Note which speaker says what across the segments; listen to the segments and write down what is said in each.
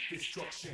Speaker 1: destruction.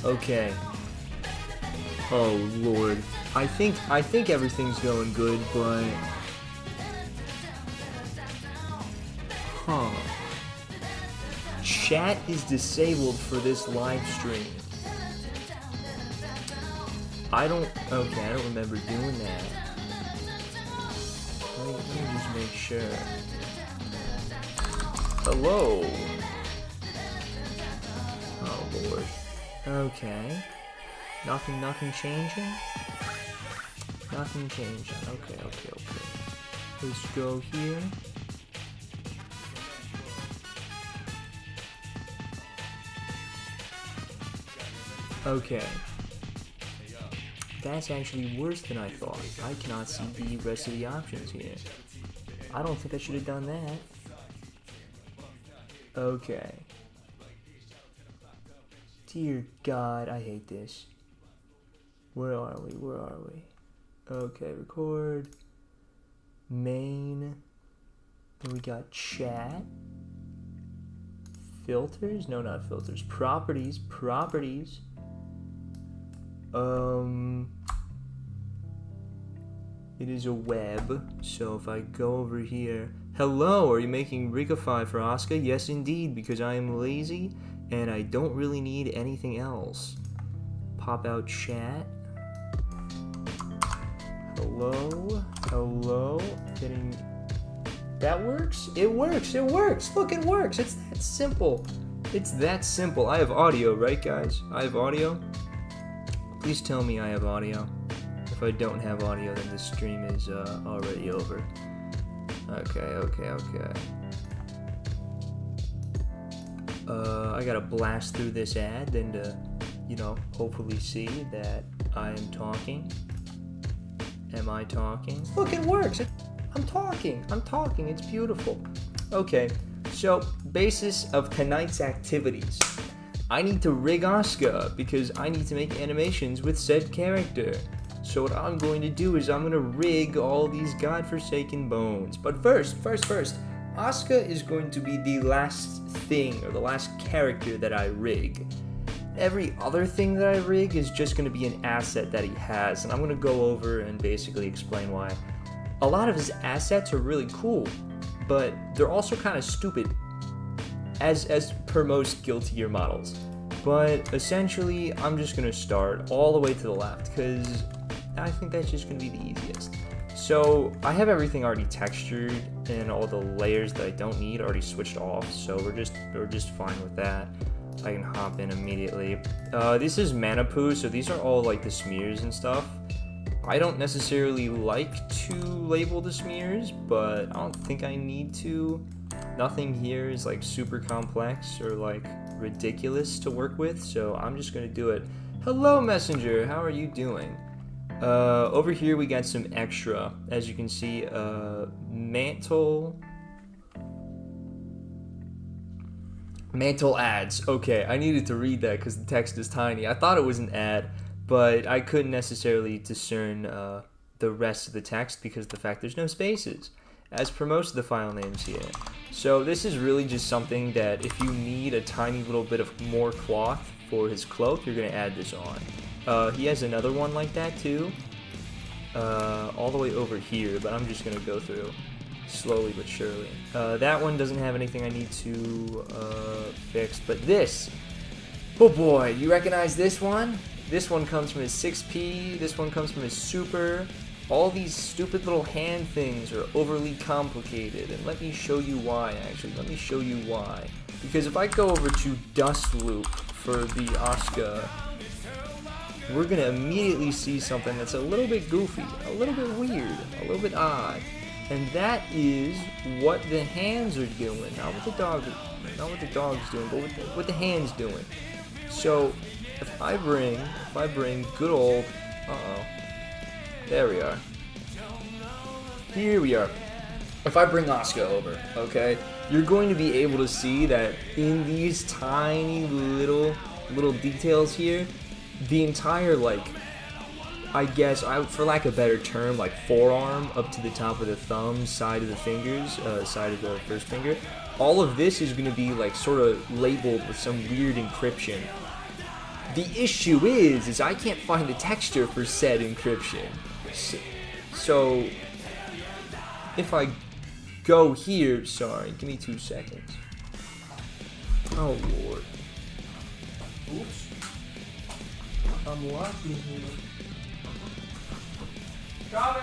Speaker 2: Okay. Oh Lord. I think everything's going good, but chat is disabled for this live stream. I don't remember doing that. Let me just make sure. Hello. Oh Lord. Okay. Nothing changing? Nothing changing. Okay. Let's go here. Okay. That's actually worse than I thought. I cannot see the rest of the options here. I don't think I should have done that. Okay. Dear God, I hate this. Where are we? Okay, record. Main. Then we got chat. Filters? No, not filters. Properties. It is a web, so if I go over here, hello, are you making Rigify for Asuka? Yes, indeed, because I am lazy and I don't really need anything else. Pop out chat. Hello. Getting. That works? It works. Look, it works. It's that simple. I have audio, right, guys? I have audio. Please tell me I have audio. If I don't have audio, then this stream is already over. Okay. I gotta blast through this ad and hopefully see that I am talking. Am I talking? Look, it works. I'm talking. It's beautiful. Okay, so basis of tonight's activities. I need to rig Asuka because I need to make animations with said character. So what I'm going to do is I'm going to rig all these godforsaken bones. But first, Asuka is going to be the last thing, or the last character that I rig. Every other thing that I rig is just going to be an asset that he has, and I'm going to go over and basically explain why. A lot of his assets are really cool, but they're also kind of stupid, as per most Guilty Gear models. But essentially, I'm just going to start all the way to the left, because I think that's just going to be the easiest. So I have everything already textured, and all the layers that I don't need already switched off, so we're just fine with that. I can hop in immediately. This is Manipu, so these are all like the smears and stuff. I don't necessarily like to label the smears, but I don't think I need to. Nothing here is like super complex or like ridiculous to work with, so I'm just gonna do it. Hello, Messenger, how are you doing? Over here we got some extra, as you can see, mantle. Mantle ads. Okay, I needed to read that because the text is tiny. I thought it was an ad, but I couldn't necessarily discern the rest of the text because of the fact there's no spaces, as per most of the file names here. So this is really just something that if you need a tiny little bit of more cloth for his cloak, you're going to add this on. He has another one like that too, all the way over here, but I'm just going to go through slowly but surely. That one doesn't have anything I need to fix, but this, oh boy, you recognize this one? This one comes from his 6P, this one comes from his super. All these stupid little hand things are overly complicated, and let me show you why, actually. Let me show you why. Because if I go over to Dust Loop for the Asuka, we're gonna immediately see something that's a little bit goofy, a little bit weird, a little bit odd. And that is what the hands are doing, not what the dog's doing, but what the hands doing. So if I bring good old, there we are. Here we are. If I bring Asuka over, okay, you're going to be able to see that in these tiny little details here, the entire, like, I guess, for lack of a better term, like forearm up to the top of the thumb, side of the fingers, side of the first finger, all of this is going to be like sort of labeled with some weird encryption. The issue is I can't find a texture for said encryption. So if I go here, sorry, give me 2 seconds. Oh Lord. Oops. I'm locked in here. Coming.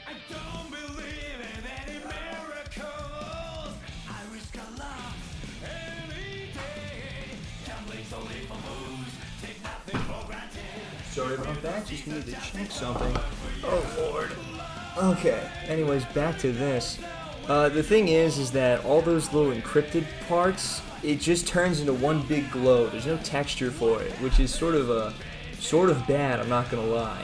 Speaker 2: I don't believe in any miracles. I risk a lot any day. Gambling's only for fools. Take nothing for granted. Sorry about that. Just needed to check something. Oh Lord. Okay. Anyways, back to this. The thing is that all those little encrypted parts, it just turns into one big glow. There's no texture for it, which is sort of bad, I'm not gonna lie.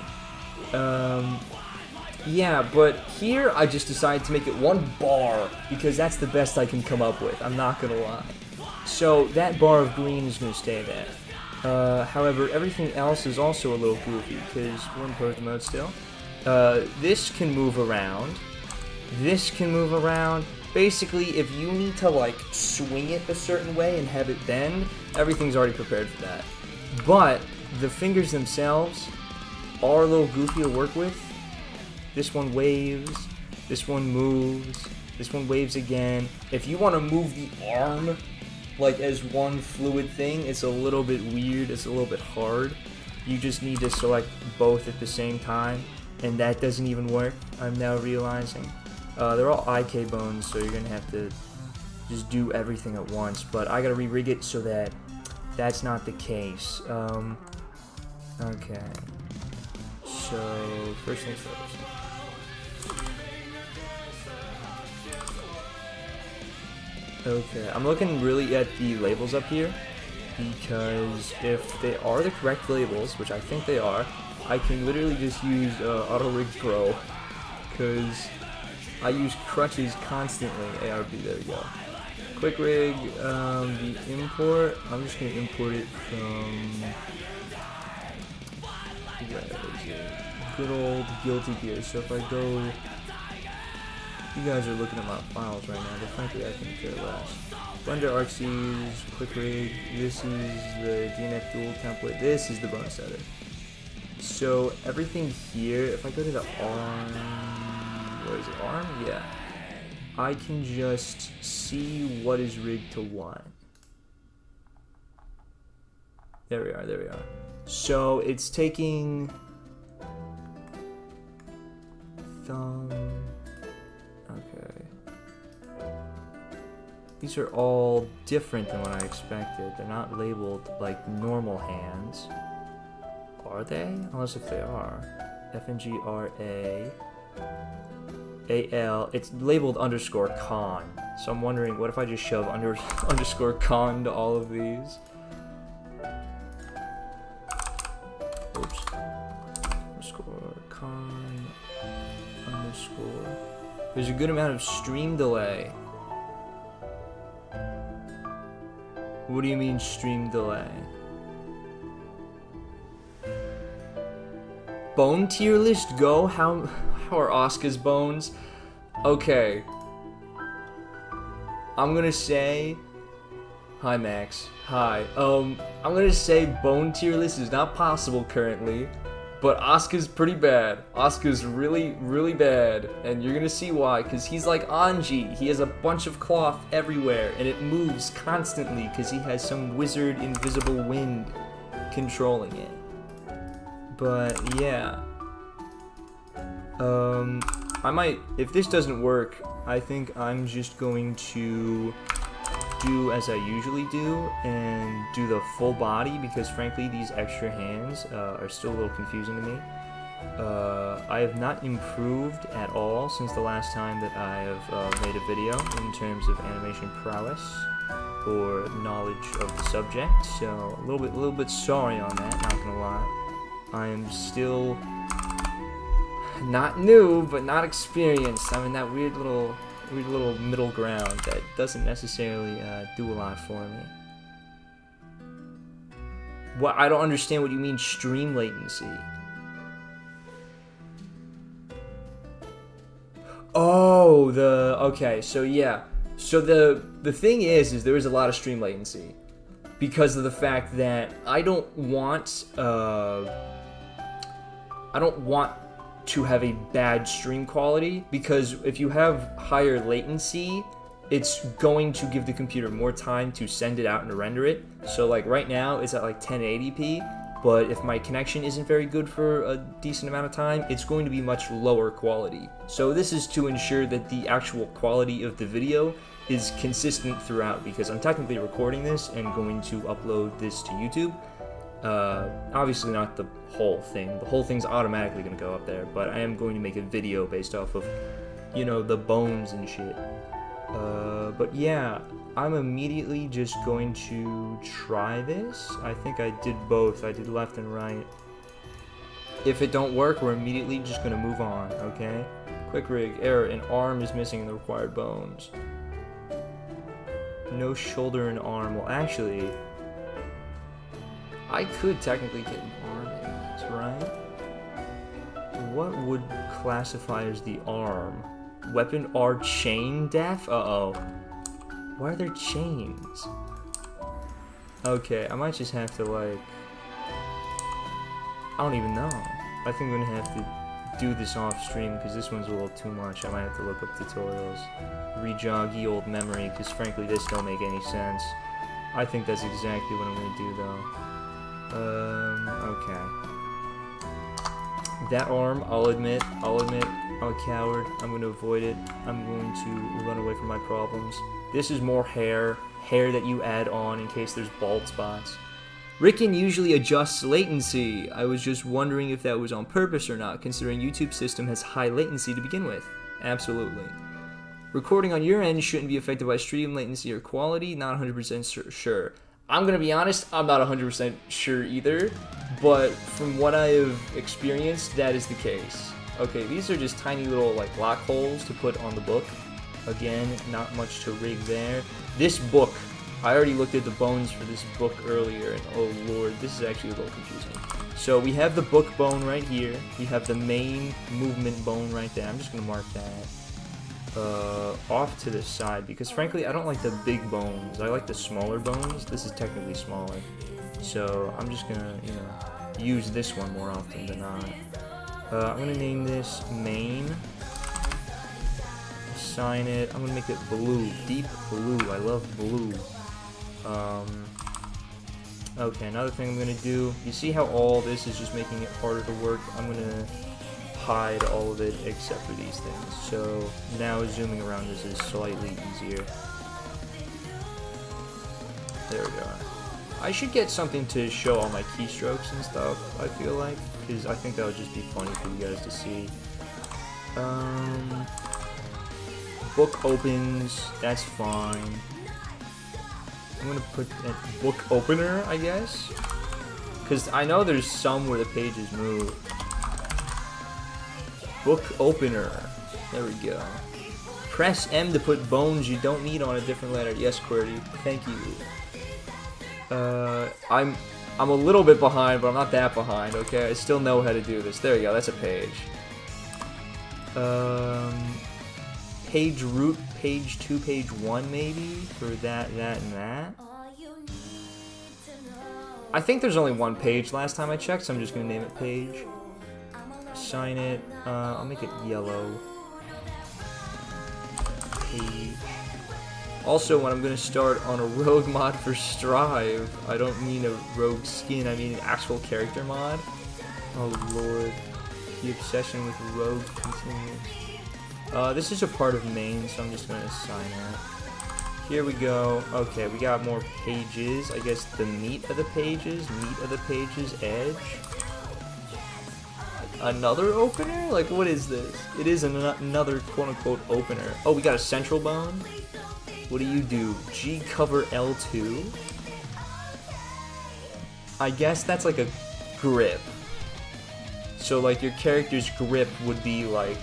Speaker 2: Yeah, but here I just decided to make it one bar because that's the best I can come up with, I'm not gonna lie. So that bar of green is gonna stay there. However, everything else is also a little goofy because we're in pose mode still. This can move around. This can move around. Basically, if you need to like swing it a certain way and have it bend, everything's already prepared for that. But the fingers themselves are a little goofy to work with. This one waves, this one moves, this one waves again. If you want to move the arm like as one fluid thing, it's a little bit weird, it's a little bit hard. You just need to select both at the same time, and that doesn't even work, I'm now realizing. They're all IK bones, so you're gonna have to just do everything at once, but I gotta re-rig it so that that's not the case. Okay. So, first things first. Okay, I'm looking really at the labels up here, because if they are the correct labels, which I think they are, I can literally just use Auto Rig Pro, because I use crutches constantly. ARB, there we go. Quick rig, the import, I'm just going to import it from good old Guilty Gear. So if I go, you guys are looking at my files right now, but frankly I couldn't care less. Blender Arcsees, quick rig, this is the DNF dual template, this is the bonus edit. So everything here, if I go to the arm, what is it, arm? Yeah. I can just see what is rigged to what. There we are, there we are. So it's taking thumb, okay. These are all different than what I expected. They're not labeled like normal hands. Are they? Unless if they are. FNGRA. AL, it's labeled _con, so I'm wondering, what if I just shove _con to all of these? Oops. underscore con underscore. There's a good amount of stream delay. What do you mean stream delay? Bone tier list go? How are Asuka's bones? Okay. I'm gonna say... Hi Max. Hi. I'm gonna say bone tier list is not possible currently, but Asuka's pretty bad. Asuka's really, really bad, and you're gonna see why, because he's like Anji. He has a bunch of cloth everywhere, and it moves constantly because he has some wizard invisible wind controlling it. But yeah. I might, if this doesn't work, I think I'm just going to do as I usually do and do the full body, because frankly these extra hands are still a little confusing to me. I have not improved at all since the last time that I have made a video in terms of animation prowess or knowledge of the subject, so a little bit sorry on that, not gonna lie. I am still not new, but not experienced. I'm in that weird little middle ground that doesn't necessarily do a lot for me. What? I don't understand what you mean stream latency. Oh, okay, so yeah. So the thing is there is a lot of stream latency because of the fact that I don't want to have a bad stream quality, because if you have higher latency, it's going to give the computer more time to send it out and to render it. So like right now it's at like 1080p, but if my connection isn't very good for a decent amount of time, it's going to be much lower quality. So this is to ensure that the actual quality of the video is consistent throughout, because I'm technically recording this and going to upload this to YouTube. Obviously not the whole thing. The whole thing's automatically going to go up there, but I am going to make a video based off of, you know, the bones and shit. But yeah, I'm immediately just going to try this. I think I did both. I did left and right. If it don't work, we're immediately just going to move on, okay? Quick rig, error, an arm is missing in the required bones. No shoulder and arm. Well, actually, I could technically get an arm in this, right? What would classify as the arm? Weapon R chain def? Uh-oh. Why are there chains? Okay, I might just have to, like... I don't even know. I think I'm gonna have to do this off stream, because this one's a little too much. I might have to look up tutorials. Re-jog ye old memory, because frankly this don't make any sense. I think that's exactly what I'm gonna do, though. Okay. That arm, I'll admit, I'm a coward. I'm going to avoid it. I'm going to run away from my problems. This is more hair that you add on in case there's bald spots. Rickon usually adjusts latency. I was just wondering if that was on purpose or not, considering YouTube's system has high latency to begin with. Absolutely. Recording on your end shouldn't be affected by stream latency or quality. Not 100% sure. I'm gonna be honest, I'm not 100% sure either, but from what I have experienced, that is the case. Okay, these are just tiny little like lock holes to put on the book. Again, not much to rig there. This book, I already looked at the bones for this book earlier, and oh lord, this is actually a little confusing. So we have the book bone right here, we have the main movement bone right there. I'm just gonna mark that off to the side, because frankly I don't like the big bones. I like the smaller bones. This is technically smaller, so I'm just gonna, you know, use this one more often than not. I'm gonna name this main, assign it, I'm gonna make it blue, deep blue. I love blue. Okay, another thing I'm gonna do, you see how all this is just making it harder to work? I'm gonna hide all of it except for these things. So now zooming around this is slightly easier. There we go. I should get something to show all my keystrokes and stuff, I feel like, because I think that would just be funny for you guys to see. Book opens, that's fine. I'm gonna put a book opener, I guess, because I know there's some where the pages move. Book opener. There we go. Press M to put bones you don't need on a different letter. Yes, QWERTY. Thank you. I'm a little bit behind, but I'm not that behind, okay? I still know how to do this. There you go, that's a page. Page root, page 2, page 1 maybe? For that, and that? I think there's only one page last time I checked, so I'm just gonna name it page. Assign it, I'll make it yellow. Page. Also, when I'm gonna start on a rogue mod for Strive, I don't mean a rogue skin, I mean an actual character mod. Oh lord, the obsession with rogue continues. This is a part of main, so I'm just gonna assign that. Here we go. Okay, we got more pages. I guess the meat of the pages, edge. Another opener? Like, what is this? It is another quote-unquote opener. Oh, we got a central bone? What do? G cover L2? I guess that's like a grip. So, like, your character's grip would be, like...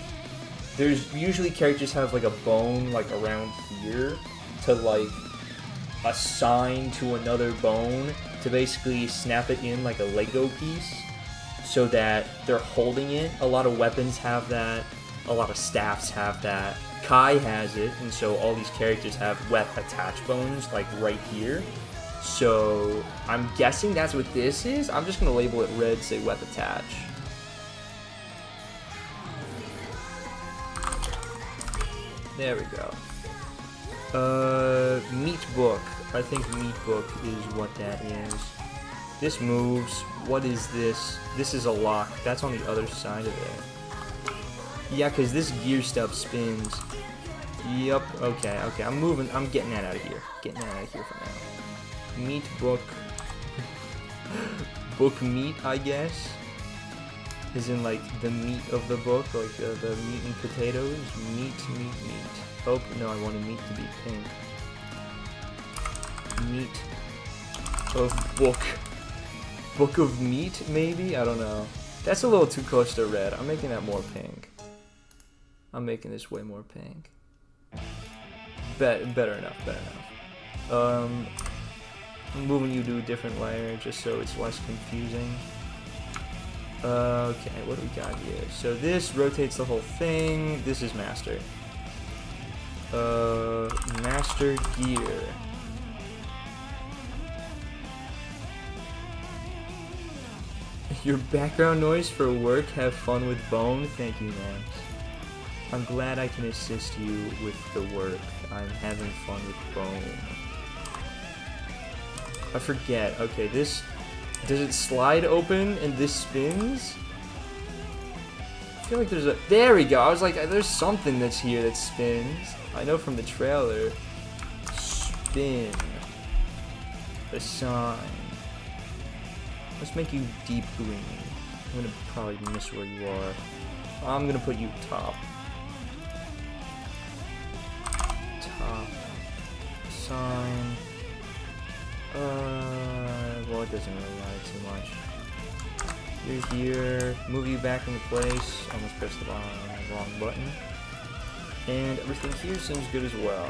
Speaker 2: There's usually characters have, like, a bone, like, around here to, like, assign to another bone to basically snap it in like a Lego piece so that they're holding it. A lot of weapons have that. A lot of staffs have that. Kai has it, and so all these characters have wet attach bones, like right here. So I'm guessing that's what this is. I'm just gonna label it red, say wet attach. There we go. Meat book. I think meat book is what that is. This moves. What is this? This is a lock. That's on the other side of it. Yeah, because this gear stuff spins. Yup. Okay. I'm moving. I'm getting that out of here. For now. Meat book. Book meat, I guess. Is in like the meat of the book, like the meat and potatoes. Meat. Oh, no, I wanted meat to be pink. Meat of book. Book of meat, maybe? I don't know. That's a little too close to red. I'm making that more pink. I'm making this way more pink. Better enough. I'm moving you to a different layer just so it's less confusing. Okay, what do we got here? So this rotates the whole thing. This is master. Master gear. Your background noise for work, have fun with bone. Thank you, Max. I'm glad I can assist you with the work. I'm having fun with bone. I forget. Okay, this... Does it slide open and this spins? I feel like there's a... There we go! I was like, there's something that's here that spins. I know from the trailer. Spin. Assign. Let's make you deep green. I'm gonna probably miss where you are. I'm gonna put you top. Top. Assign. Well, it doesn't really matter too much. You're here. Move you back into place. Almost pressed the wrong button. And everything here seems good as well.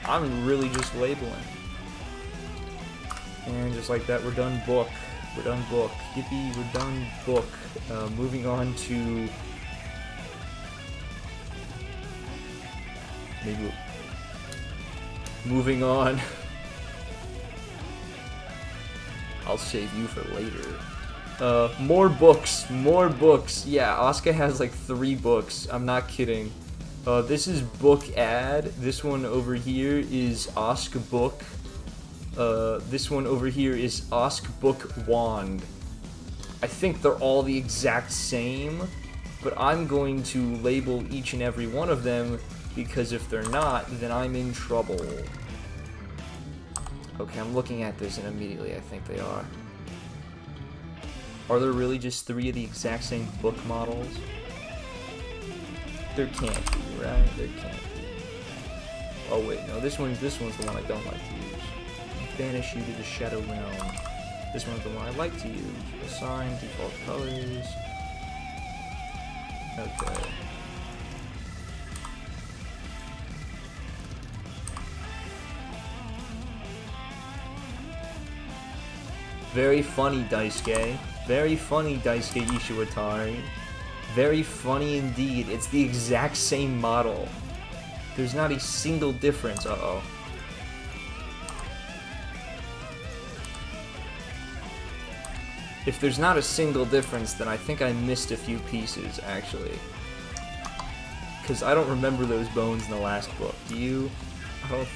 Speaker 2: I'm really just labeling. And just like that, we're done book. We're done book. Yippee, we're done book. Moving on to... Maybe... Moving on. I'll save you for later. More books. Yeah, Asuka has like 3 books. I'm not kidding. This is book ad. This one over here is Asuka book. This one over here is Asuka book wand. I think they're all the exact same, but I'm going to label each and every one of them because if they're not, then I'm in trouble. Okay, I'm looking at this and immediately I think they are. Are there really just 3 of the exact same book models? There can't be, right? There can't be. Oh wait, no, this one's the one I don't like to use. Banish you to the Shadow Realm. This one's the one I like to use. Assign default colors. Okay. Very funny, Daisuke. Very funny, Daisuke Ishiwatari. Very funny indeed. It's the exact same model. There's not a single difference. Uh-oh. If there's not a single difference, then I think I missed a few pieces, actually. Because I don't remember those bones in the last book. Do you? I don't...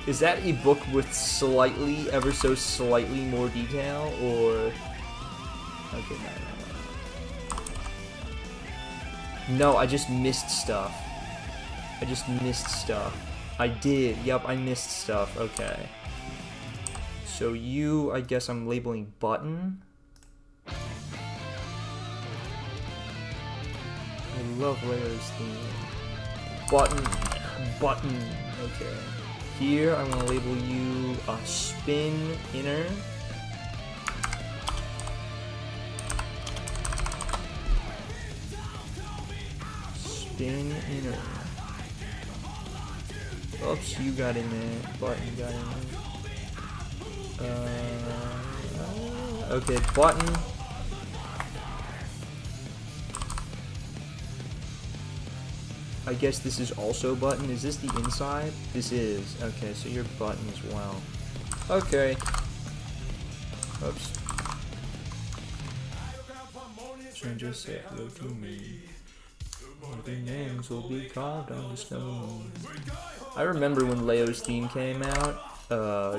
Speaker 2: Is that a book with slightly, ever so slightly more detail, or... Okay, no. No, I just missed stuff. I just missed stuff. I did. Yup, I missed stuff. Okay. So you, I guess I'm labeling button. I love Leo's theme. Button. Button. Okay. Here, I'm gonna label you a spin inner. Spin inner. Oops, you got in there. Button got in there. Okay, button. I guess this is also button. Is this the inside? This is. Okay, so you're button as well. Okay. Oops. Stranger said, look to me. The names will be carved on the stone. I remember when Leo's theme came out.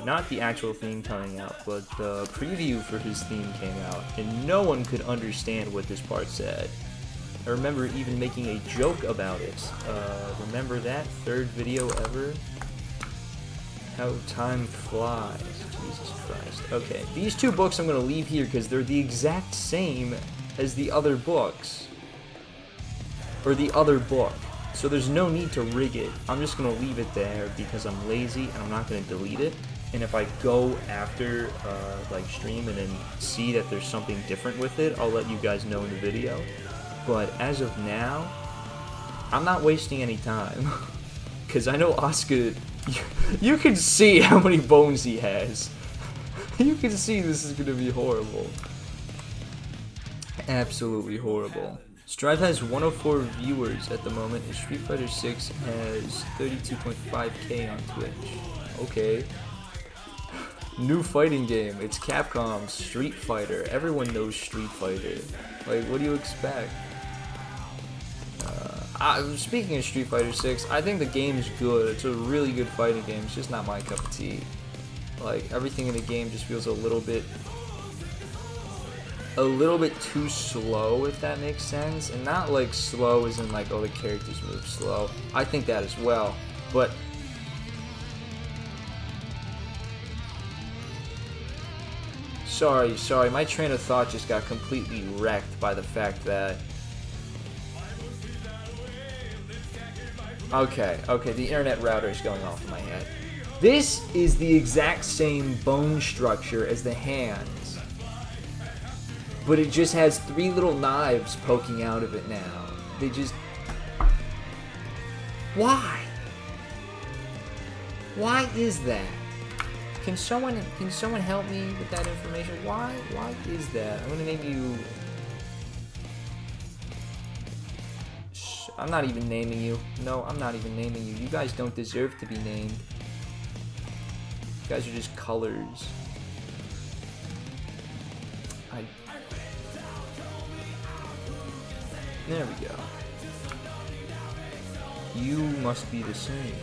Speaker 2: Not the actual theme coming out, but the preview for his theme came out, and no one could understand what this part said. I remember even making a joke about it. Remember that? Third video ever? How time flies. Jesus Christ. Okay, these two books I'm going to leave here because they're the exact same as the other books. Or the other book. So there's no need to rig it. I'm just going to leave it there because I'm lazy and I'm not going to delete it. And if I go after, like, stream and then see that there's something different with it, I'll let you guys know in the video. But as of now, I'm not wasting any time. Because I know Asuka, you can see how many bones he has. You can see this is going to be horrible. Absolutely horrible. Strive has 104 viewers at the moment, and Street Fighter 6 has 32.5k on Twitch. Okay. New fighting game. It's Capcom's Street Fighter. Everyone knows Street Fighter. Like, what do you expect? Speaking of Street Fighter 6, I think the game's good. It's a really good fighting game. It's just not my cup of tea. Like, everything in the game just feels a little bit too slow, if that makes sense. And not like slow as in like, oh, the characters move slow. I think that as well. But sorry, my train of thought just got completely wrecked by the fact that Okay, the internet router is going off in my head. This is the exact same bone structure as the hands, but it just has 3 little knives poking out of it now. They just... Why? Why is that? Can someone help me with that information? Why is that? I'm gonna name you... I'm not even naming you. No, I'm not even naming you. You guys don't deserve to be named. You guys are just colors. There we go. You must be the same.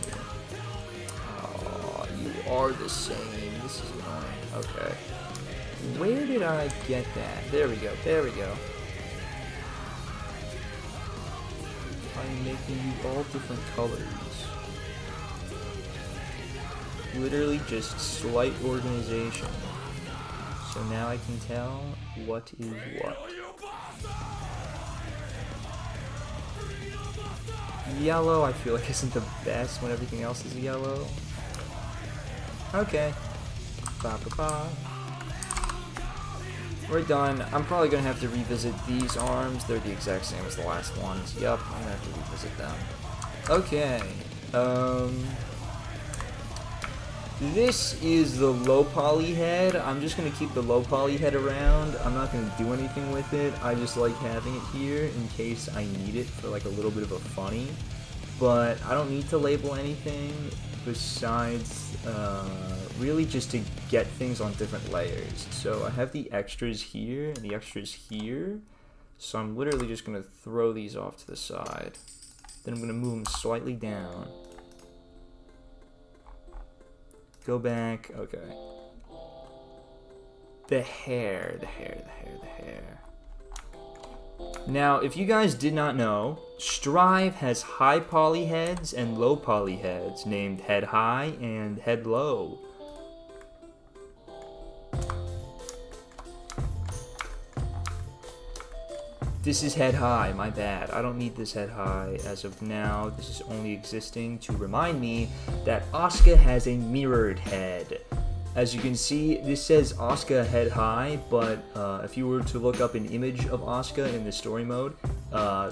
Speaker 2: Oh, you are the same. This is annoying. Okay. Where did I get that? There we go. There we go. I'm making you all different colors. Literally just slight organization. So now I can tell what is what. Yellow, I feel like isn't the best when everything else is yellow. Okay. Ba ba ba. We're done. I'm probably gonna have to revisit these arms. They're the exact same as the last ones. Yup, I'm gonna have to revisit them. Okay. This is the low poly head. I'm just gonna keep the low poly head around. I'm not gonna do anything with it. I just like having it here in case I need it for like a little bit of a funny. But I don't need to label anything besides really just to get things on different layers. So I have the extras here and the extras here. So I'm literally just gonna throw these off to the side. Then I'm gonna move them slightly down. Go back, okay. The hair. Now, if you guys did not know, Strive has high poly heads and low poly heads, named head high and head low. This is head high, my bad. I don't need this head high as of now. This is only existing to remind me that Asuka has a mirrored head. As you can see, this says Asuka head high, but if you were to look up an image of Asuka in the story mode,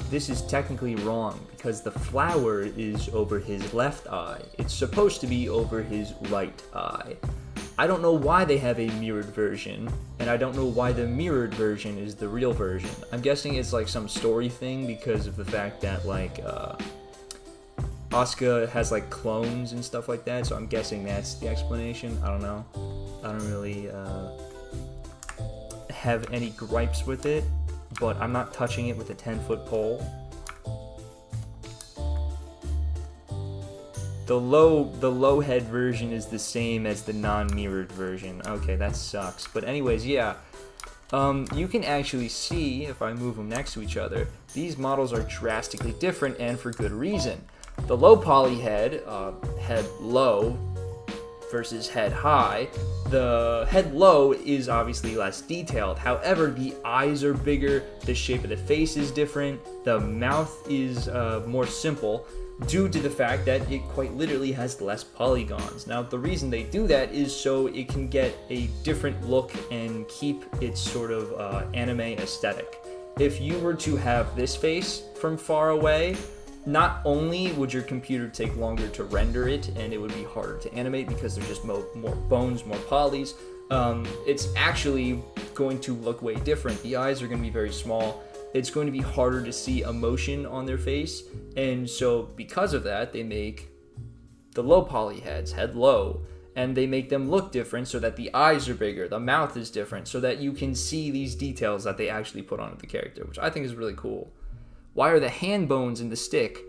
Speaker 2: this is technically wrong because the flower is over his left eye. It's supposed to be over his right eye. I don't know why they have a mirrored version, and I don't know why the mirrored version is the real version. I'm guessing it's like some story thing because of the fact that like Asuka has like clones and stuff like that, so I'm guessing that's the explanation. I don't know. I don't really have any gripes with it, but I'm not touching it with a 10-foot pole. The low head version is the same as the non-mirrored version. Okay, that sucks. But anyways, yeah. You can actually see, if I move them next to each other, these models are drastically different and for good reason. The low poly head, head low versus head high, the head low is obviously less detailed. However, the eyes are bigger, the shape of the face is different, the mouth is more simple, due to the fact that it quite literally has less polygons. Now, the reason they do that is so it can get a different look and keep its sort of anime aesthetic. If you were to have this face from far away, not only would your computer take longer to render it and it would be harder to animate because there's just more bones, more polys, it's actually going to look way different. The eyes are going to be very small. It's going to be harder to see emotion on their face, and so because of that, they make the low poly heads head low, and they make them look different so that the eyes are bigger, the mouth is different, so that you can see these details that they actually put onto the character, which I think is really cool. Why are the hand bones in the stick?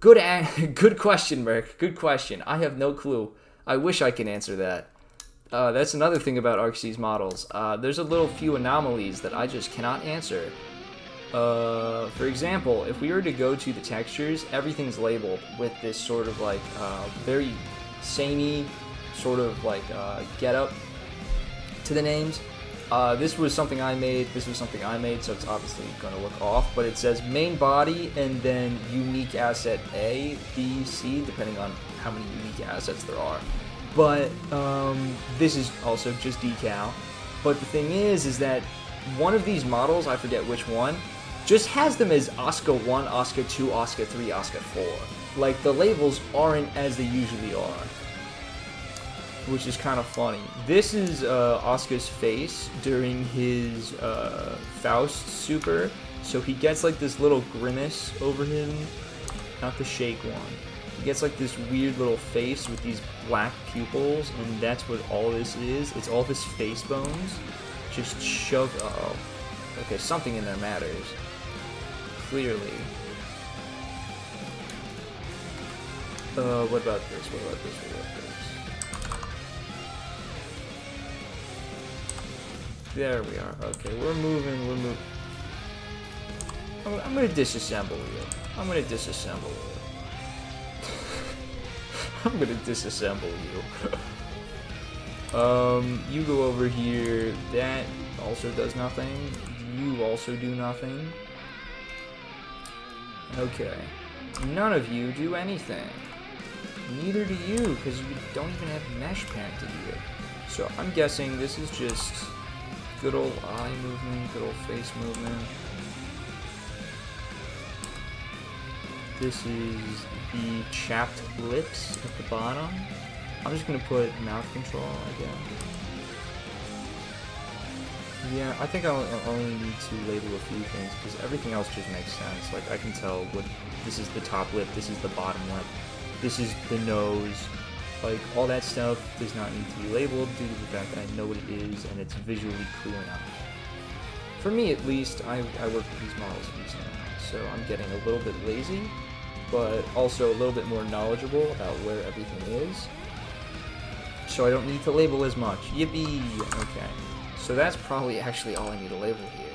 Speaker 2: Good question, Merc. Good question. I have no clue. I wish I could answer that. That's another thing about ArcSy's models. There's a little few anomalies that I just cannot answer. For example, if we were to go to the textures, everything's labeled with this sort of like very samey sort of like get up to the names. This was something I made, so it's obviously going to look off, but it says main body and then unique asset A, B, C, depending on how many unique assets there are. But this is also just decal. But the thing is that one of these models, I forget which one, just has them as Asuka 1, Asuka 2, Asuka 3, Asuka 4. Like, the labels aren't as they usually are, which is kind of funny. This is Asuka's face during his Faust super, so he gets like this little grimace over him, not the shake one. He gets like this weird little face with these black pupils, and that's what all this is. It's all his face bones just shoved. Uh-oh. Okay, something in there matters. Clearly. What about this? What about this? What about this? There we are. Okay, we're moving. I'm gonna disassemble you. I'm gonna disassemble you. You go over here. That also does nothing. You also do nothing. Okay. None of you do anything. Neither do you, because you don't even have mesh painted here. So I'm guessing this is just Good old eye movement, good old face movement. This is the chapped lips at the bottom. I'm just gonna put mouth control, I guess. Yeah, I think I'll only need to label a few things because everything else just makes sense. Like I can tell what this is the top lip, this is the bottom lip, this is the nose. Like all that stuff does not need to be labeled due to the fact that I know what it is and it's visually clear enough. For me at least, I work with these models recently, so I'm getting a little bit lazy, but also a little bit more knowledgeable about where everything is. So I don't need to label as much. Yippee! Okay. So that's probably actually all I need to label here.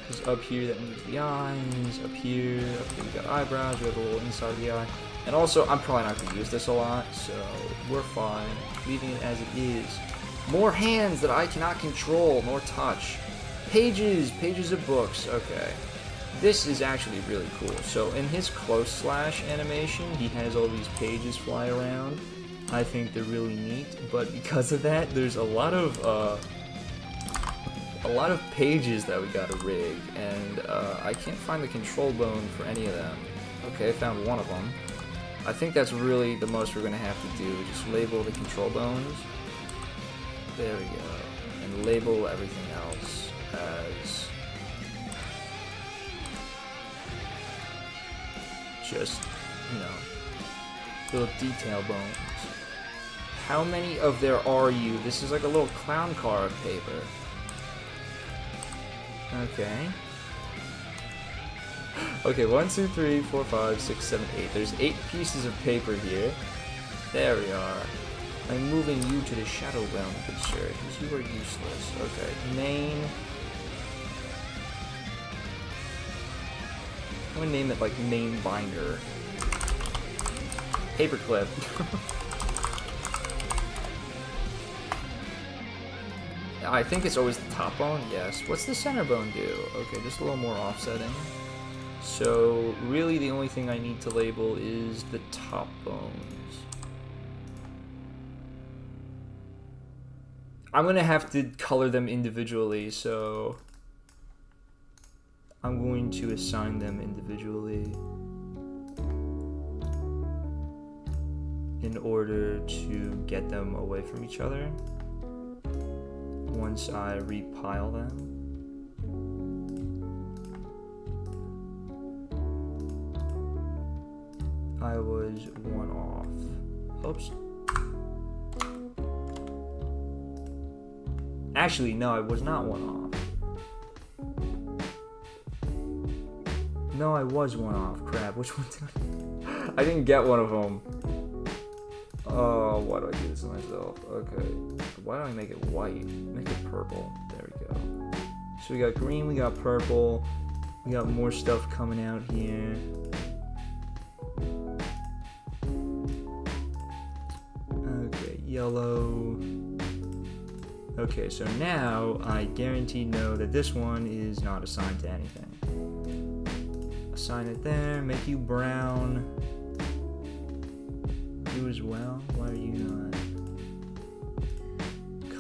Speaker 2: Because up here that moves the eyes, up here we got eyebrows, we have a little inside of the eye. And also, I'm probably not going to use this a lot, so we're fine. Leaving it as it is. More hands that I cannot control nor touch. Pages of books, okay. This is actually really cool. So in his close slash animation, he has all these pages fly around. I think they're really neat, but because of that, there's a lot of pages that we gotta rig, and I can't find the control bone for any of them. Okay, I found one of them. I think that's really the most we're gonna have to do, just label the control bones. There we go. And label everything else as just, you know, little detail bones. How many of there are you? This is like a little clown car of paper. Okay. Okay, 1, 2, 3, 4, 5, 6, 7, 8. There's 8 pieces of paper here. There we are. I'm moving you to the shadow realm, good sir, because you are useless. Okay, main. I'm gonna name it like main binder. Paperclip. I think it's always the top bone, yes. What's the center bone do? Okay, just a little more offsetting. So, really the only thing I need to label is the top bones. I'm gonna have to color them individually, so I'm going to assign them individually in order to get them away from each other. Once I repile them. I was one off. Oops. Actually, no, I was not one off. No, I was one off. Crap, which one did I didn't get one of them. Oh, why do I do this to myself? Okay. Why don't I make it white? Make it purple. There we go. So we got green, we got purple. We got more stuff coming out here. Okay, yellow. Okay, so now I guarantee know that this one is not assigned to anything. Assign it there, make you brown. You as well? Why are you not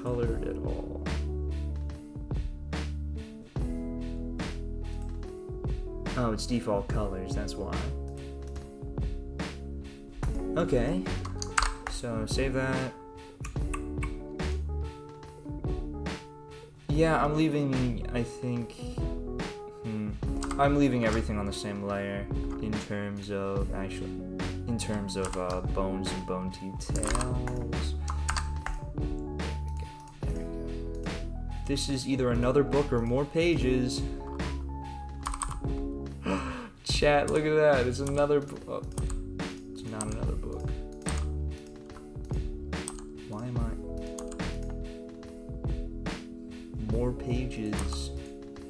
Speaker 2: colored at all? Oh, it's default colors, that's why. Okay, so save that. Yeah, I'm leaving, I think, I'm leaving everything on the same layer in terms of, bones and bone details. There we go. This is either another book or more pages. Chat, look at that. It's another book. Oh, it's not another book. Why am I? More pages.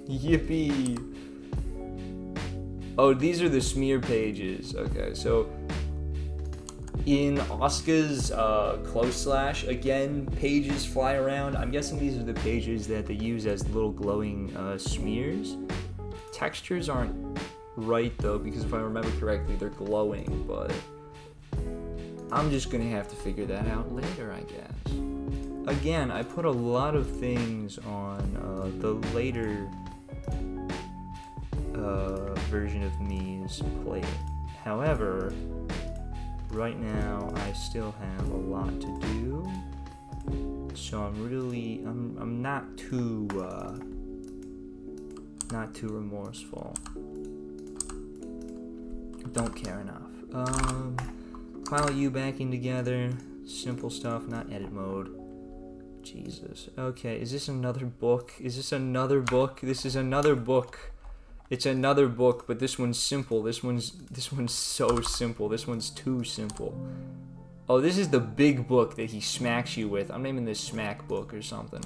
Speaker 2: Yippee. Oh, these are the smear pages. Okay, so in Asuka's close slash, again, pages fly around. I'm guessing these are the pages that they use as little glowing smears. Textures aren't right though, because if I remember correctly, they're glowing, but I'm just gonna have to figure that out later, I guess. again, I put a lot of things on the later version of me's plate. However, right now I still have a lot to do, so I'm not too remorseful. Don't care enough. Pile you backing together, simple stuff, not edit mode. Jesus. Okay, is this another book? Is this another book? This is another book. It's another book, but this one's simple. This one's so simple. This one's too simple. Oh, this is the big book that he smacks you with. I'm naming this Smack Book or something.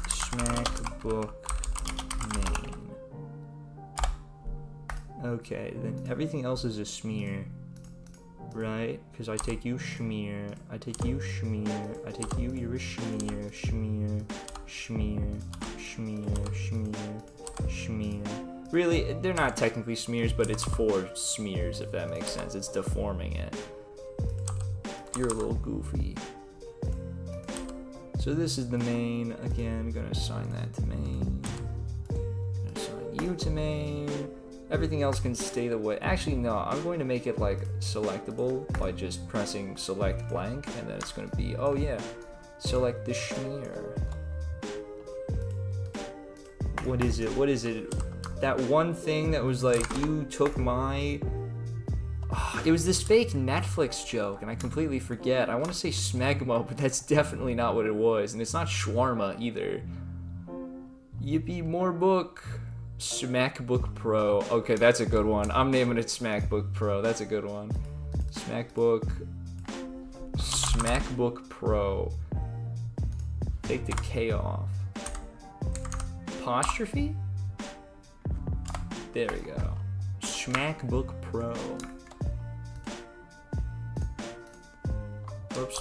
Speaker 2: Smack Book name. Okay, then everything else is a smear. Right? Because I take you, schmear. I take you, schmear. I take you, you're a schmear. Schmear. Schmear. Schmear. Schmear. Schmear. Really, they're not technically smears, but it's for smears, if that makes sense. It's deforming it. You're a little goofy. So this is the main. Again, I'm gonna assign that to main. I'm gonna assign you to main. Everything else can stay the way. Actually, no, I'm going to make it like selectable by just pressing select blank, and then it's going to be, oh yeah, select the schmear. What is it? What is it? That one thing that was like, you took my... Oh, it was this fake Netflix joke, and I completely forget. I want to say smegma, but that's definitely not what it was, and it's not shawarma either. Yippee, more book. Smackbook Pro. Okay, that's a good one. I'm naming it Smackbook Pro. That's a good one. Smackbook Pro. Take the K off. Apostrophe? There we go. Smackbook Pro. Oops.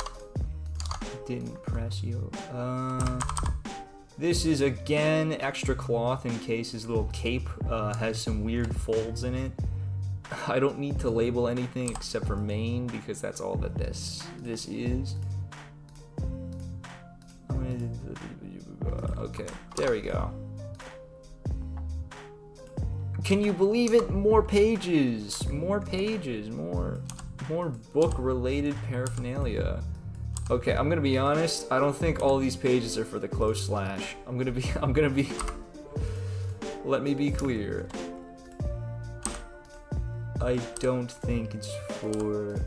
Speaker 2: Didn't press you. This is, again, extra cloth in case his little cape has some weird folds in it. I don't need to label anything except for main, because that's all that this is. Okay, there we go. Can you believe it? More pages! More pages! More book-related paraphernalia. Okay, I'm gonna be honest, I don't think all these pages are for the close slash. I'm gonna be, let me be clear. I don't think it's for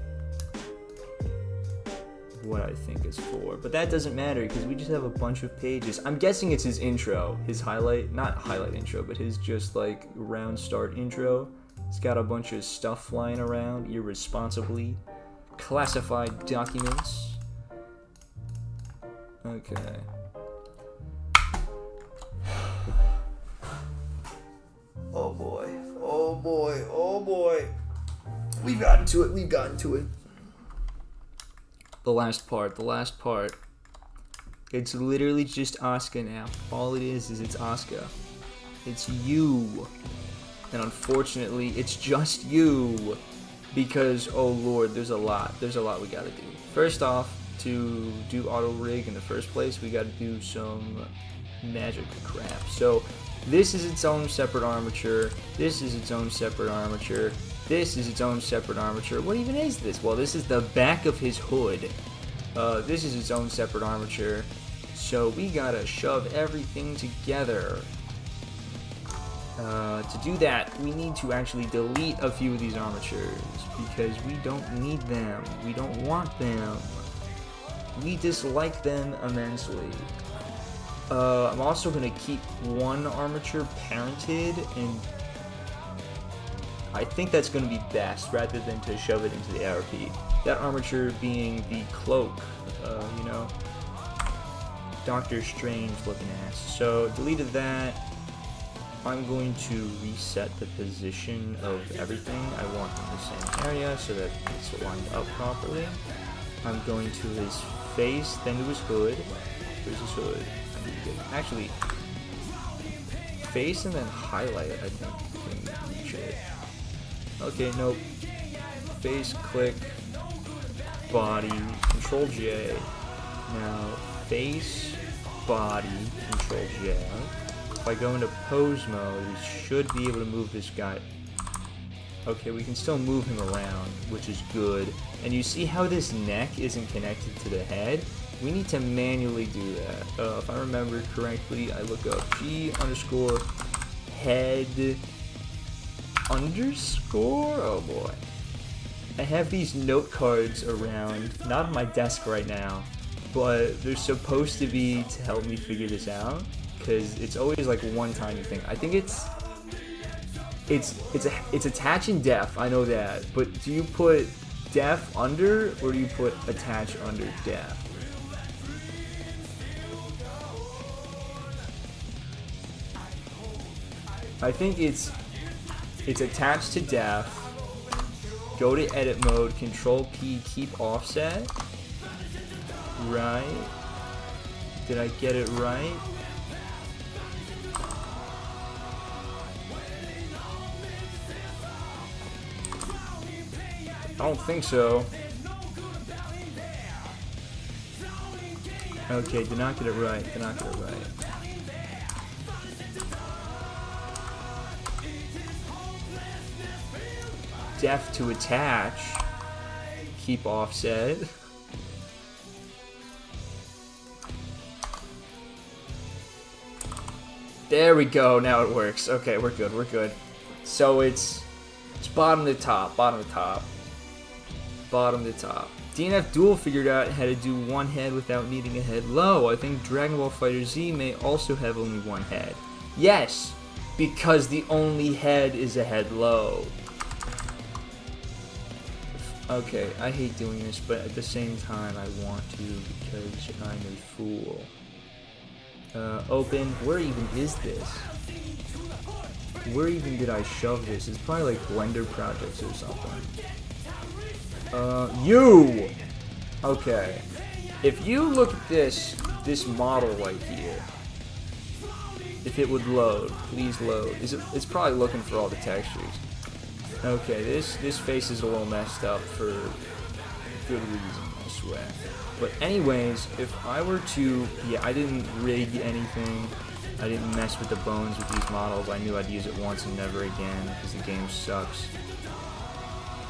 Speaker 2: what I think it's for, but that doesn't matter because we just have a bunch of pages. I'm guessing it's his intro, his highlight, not highlight intro, but his just like round start intro. It's got a bunch of stuff flying around irresponsibly. Classified documents. Okay. Oh boy. Oh boy. Oh boy. We've gotten to it. We've gotten to it. The last part. The last part. It's literally just Asuka now. All it is it's Asuka. It's you. And unfortunately, it's just you. Because, oh lord, there's a lot. There's a lot we gotta do. First off, to do auto rig in the first place, we got to do some magic crap. So this is its own separate armature. This is its own separate armature. This is its own separate armature. What even is this? Well, this is the back of his hood. This is its own separate armature. So we gotta shove everything together. To do that, we need to actually delete a few of these armatures because we don't need them. We don't want them. We dislike them immensely. I'm also going to keep one armature parented, and I think that's going to be best rather than to shove it into the ARP. That armature being the Cloak, you know, Doctor Strange looking ass. So deleted that. I'm going to reset the position of everything I want in the same area so that it's lined up properly. I'm going to his face, then to his hood. Where's his hood? I need to get, actually, face and then highlight it, I think, can reach it. Okay, nope. Face, click, body, Control J. Now, face, body, Control J. If I go into pose mode, we should be able to move this guy. Okay, we can still move him around, which is good. And you see how this neck isn't connected to the head? We need to manually do that. If I remember correctly, I look up G underscore head underscore. Oh boy. I have these note cards around, not on my desk right now, but they're supposed to be to help me figure this out, because it's always like one tiny thing. I think it's attach and def, I know that, but do you put def under, or do you put attach under def? I think it's attached to def, go to edit mode, Control P, keep offset, right? Did I get it right? I don't think so. Okay, did not get it right, did not get it right. Def to attach, keep offset. There we go, now it works. Okay, we're good, we're good. So it's bottom to top, bottom to top, bottom to top. DNF Duel figured out how to do one head without needing a head low. I think Dragon Ball FighterZ may also have only one head. Yes, because the only head is a head low. Okay, I hate doing this, but at the same time I want to because I'm a fool. Open. Where even is this? Where even did I shove this? It's probably like Blender projects or something. You! Okay. If you look at this model right here, if it would load, please load. It's probably looking for all the textures. Okay, this face is a little messed up for good reason, I swear. But anyways, if I were to, yeah, I didn't rig anything. I didn't mess with the bones with these models. I knew I'd use it once and never again because the game sucks.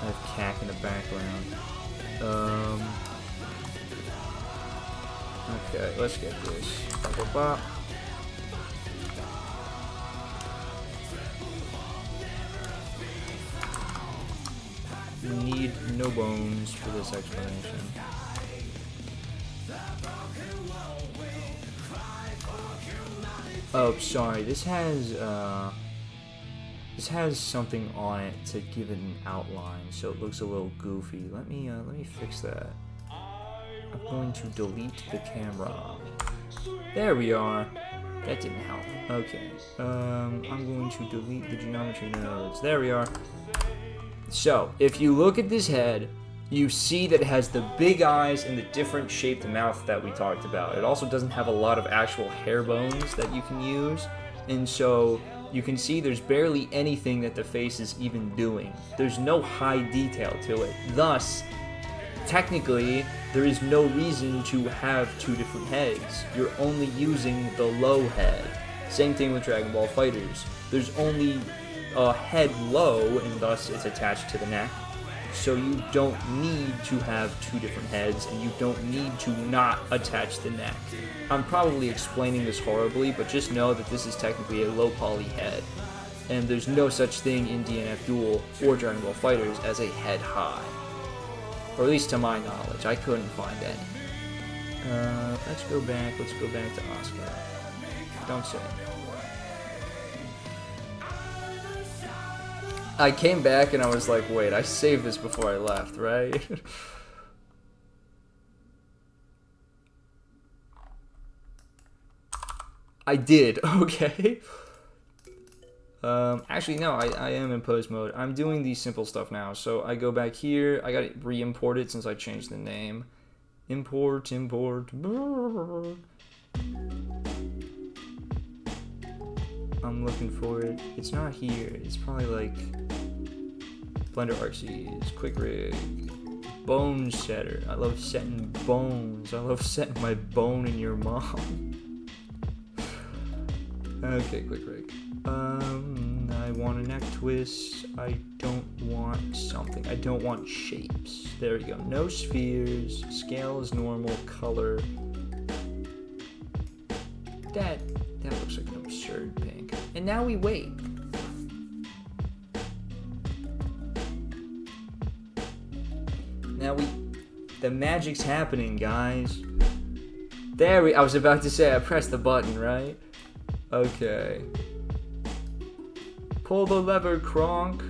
Speaker 2: I have cack in the background. Okay, let's get this. Bop, bop, bop. Need no bones for this explanation. Oh, sorry. This has something on it to give it an outline, so it looks a little goofy. Let me fix that. I'm going to delete the camera. There we are. That didn't help. Okay. I'm going to delete the geometry nodes. There we are. So, if you look at this head, you see that it has the big eyes and the different shaped mouth that we talked about. It also doesn't have a lot of actual hair bones that you can use, and so you can see there's barely anything that the face is even doing. There's no high detail to it. Thus, technically, there is no reason to have two different heads. You're only using the low head. Same thing with Dragon Ball FighterZ. There's only a head low, and thus it's attached to the neck. So you don't need to have two different heads, and you don't need to not attach the neck. I'm probably explaining this horribly, but just know that this is technically a low poly head. And there's no such thing in DNF Duel or Dragon Ball FighterZ as a head high. Or at least to my knowledge, I couldn't find any. Let's go back to Asuka. Don't say. I came back and I was like, wait, I saved this before I left, right? I did, okay. Actually, no, I am in pose mode. I'm doing the simple stuff now. So I go back here. I got it re-imported since I changed the name. Import. I'm looking for it. It's not here. It's probably like Blender Artsies, Quick Rig. Bone setter. I love setting bones. I love setting my bone in your mom. Okay, quick break. I want a neck twist. I don't want something. I don't want shapes. There we go. No spheres. Scale is normal. Color. That looks like an absurd pink. And now we wait. Now the magic's happening, guys. I was about to say I pressed the button, right? Okay. Pull the lever, Kronk.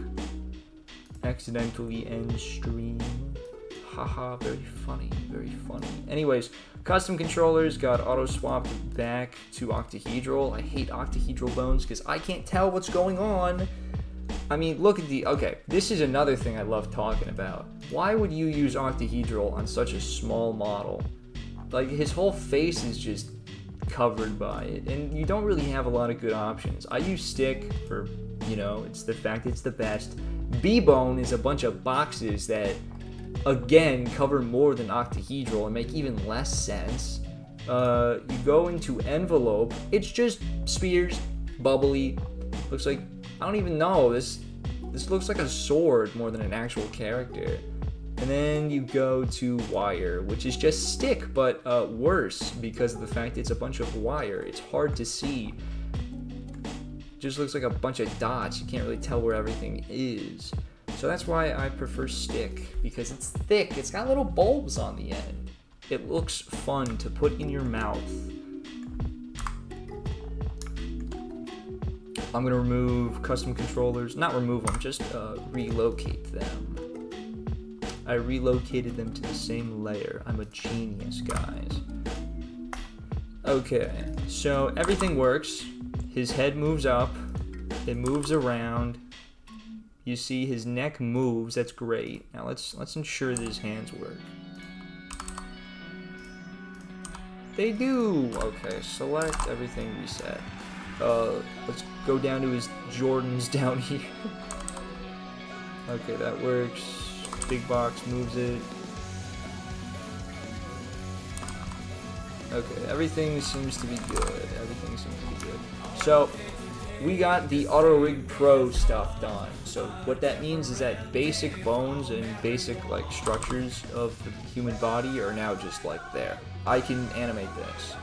Speaker 2: Accidentally end stream. Haha, very funny, very funny. Anyways, custom controllers got auto-swapped back to octahedral. I hate octahedral bones because I can't tell what's going on. I mean, look at okay, this is another thing I love talking about. Why would you use octahedral on such a small model? Like, his whole face is just covered by it, and you don't really have a lot of good options. I use stick for, it's the fact it's the best. B-bone is a bunch of boxes that, again, cover more than octahedral and make even less sense. You go into envelope, it's just spheres, bubbly, looks like, I don't even know, this looks like a sword more than an actual character. And then you go to wire, which is just stick, but worse because of the fact it's a bunch of wire. It's hard to see. Just looks like a bunch of dots. You can't really tell where everything is. So that's why I prefer stick, because it's thick. It's got little bulbs on the end. It looks fun to put in your mouth. I'm gonna remove custom controllers. Not remove them, just relocate them. I relocated them to the same layer. I'm a genius, guys. Okay, so everything works. His head moves up. It moves around. You see his neck moves. That's great. Now let's ensure that his hands work. They do. Okay, select everything, reset. Let's go down to his Jordans down here. Okay, that works. Big box moves it. Okay, everything seems to be good. Everything seems to be good. So, we got the Auto Rig Pro stuff done. So, what that means is that basic bones and basic, structures of the human body are now just, there. I can animate this.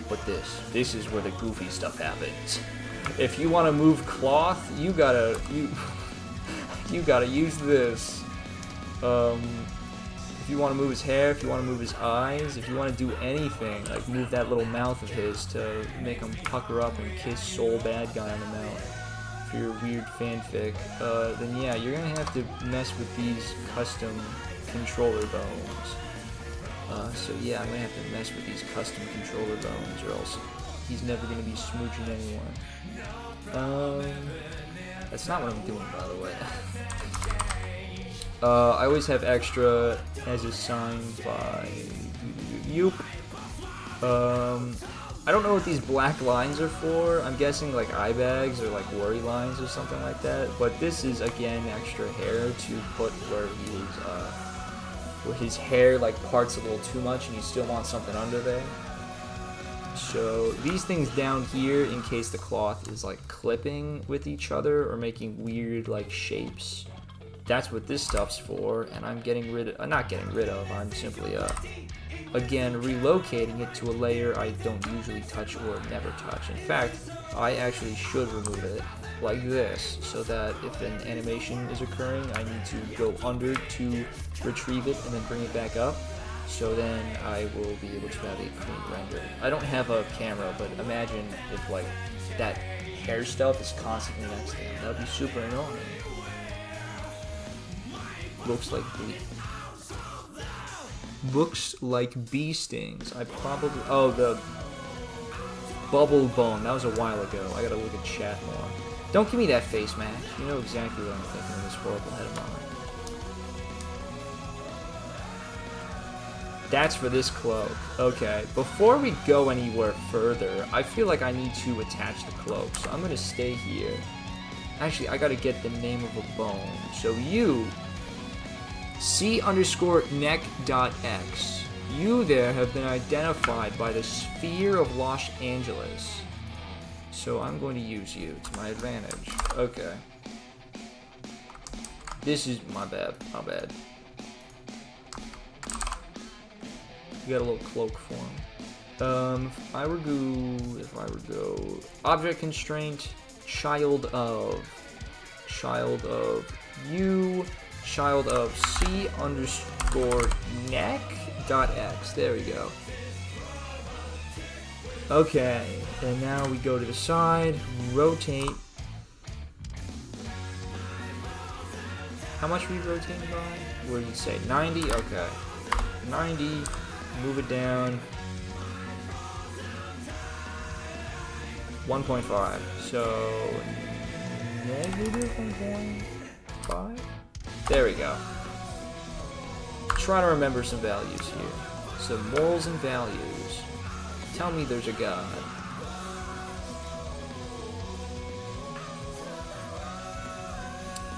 Speaker 2: But this is where the goofy stuff happens. If you want to move cloth, you gotta use this. If you want to move his hair, if you want to move his eyes, if you want to do anything, like move that little mouth of his to make him pucker up and kiss Soul Bad Guy on the mouth for your weird fanfic, then yeah, you're gonna have to mess with these custom controller bones. So yeah, I'm gonna have to mess with these custom controller bones, or else he's never gonna be smooching anyone. That's not what I'm doing, by the way. I always have extra as assigned by Yoop. I don't know what these black lines are for. I'm guessing eye bags or worry lines or something like that. But this is again extra hair to put where he was, where his hair parts a little too much and you still want something under there. So these things down here, in case the cloth is clipping with each other or making weird shapes. That's what this stuff's for, and I'm not getting rid of, I'm simply, again, relocating it to a layer I don't usually touch or never touch. In fact, I actually should remove it like this, so that if an animation is occurring, I need to go under to retrieve it and then bring it back up, so then I will be able to have a clean render. I don't have a camera, but imagine if, that hair stuff is constantly next to him. That would be super annoying. Looks like bee stings. I probably... Oh, the bubble bone. That was a while ago. I gotta look at chat more. Don't give me that face, Max. You know exactly what I'm thinking in this horrible head of mine. That's for this cloak. Okay, before we go anywhere further, I feel like I need to attach the cloak. So I'm gonna stay here. Actually, I gotta get the name of a bone. So you, C_neck.x. You there have been identified by the sphere of Los Angeles. So I'm going to use you to my advantage. Okay. This is my bad. My bad. You got a little cloak form. If I were go object constraint, child of you, child of C_neck.x. There we go. Okay, and now we go to the side, rotate. How much are we rotating by? What did it say? 90? Okay. 90, move it down. 1.5. So, negative 1.5? There we go. Try to remember some values here. So, morals and values. Tell me there's a God.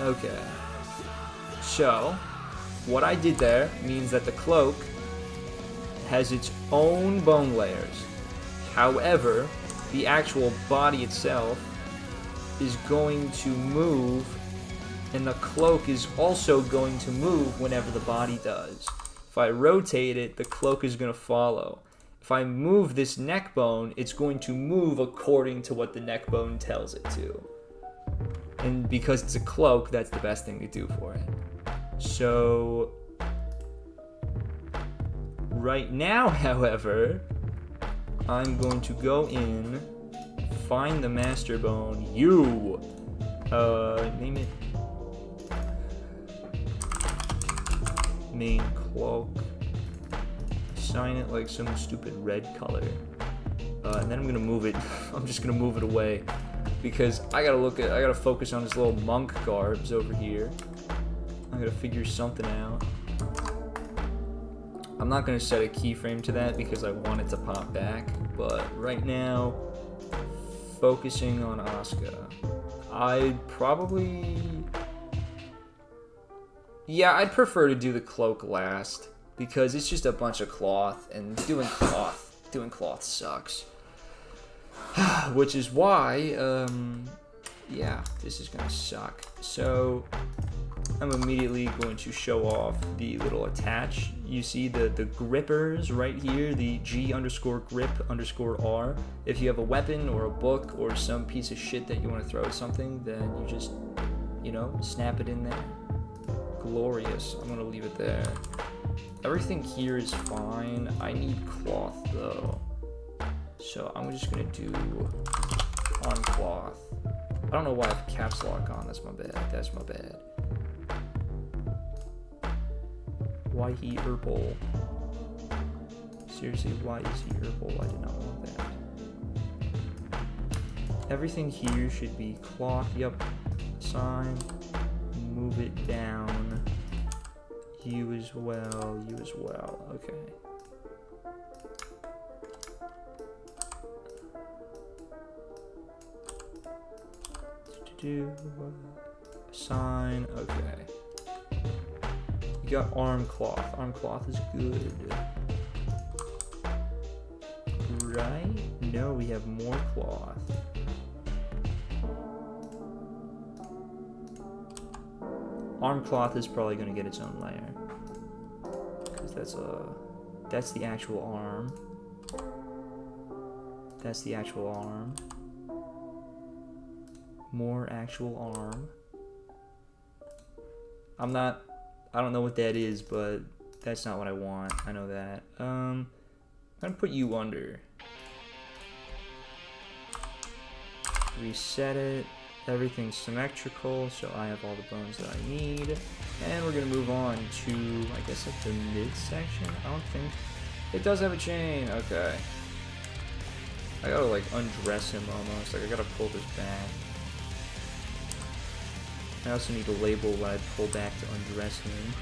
Speaker 2: Okay. So, what I did there means that the cloak has its own bone layers. However, the actual body itself is going to move, and the cloak is also going to move whenever the body does. If I rotate it, the cloak is going to follow. If I move this neck bone, it's going to move according to what the neck bone tells it to. And because it's a cloak, that's the best thing to do for it. So, right now, however, I'm going to go in, find the master bone, you, name it, main cloak, assign it like some stupid red color, and then I'm gonna move it, I'm just gonna move it away, because I gotta focus on this little monk garbs over here. I gotta figure something out. I'm not gonna set a keyframe to that because I want it to pop back, but right now, focusing on Asuka. I'd prefer to do the cloak last because it's just a bunch of cloth, and doing cloth sucks. Which is why, yeah, this is gonna suck. So, I'm immediately going to show off the little attach. You see the grippers right here, the G_grip_R. If you have a weapon or a book or some piece of shit that you want to throw at something, then you just, snap it in there. Glorious. I'm going to leave it there. Everything here is fine. I need cloth though. So I'm just going to do on cloth. I don't know why I have caps lock on. That's my bad. That's my bad. Why he herbal? Seriously, why is he herbal? I did not want that. Everything here should be cloth. Yep. Sign. Move it down. You as well. You as well. Okay. Sign. Okay. You got arm cloth. Arm cloth is good. Right? No, we have more cloth. Arm cloth is probably going to get its own layer. Because that's the actual arm. That's the actual arm. More actual arm. I don't know what that is, but that's not what I want. I know that. I'm gonna put you under. Reset it. Everything's symmetrical, so I have all the bones that I need. And we're gonna move on to, I guess, like the midsection. I don't think it does have a chain. Okay. I gotta like undress him almost. Like I gotta pull this back. I also need to label what I pull back to undress him.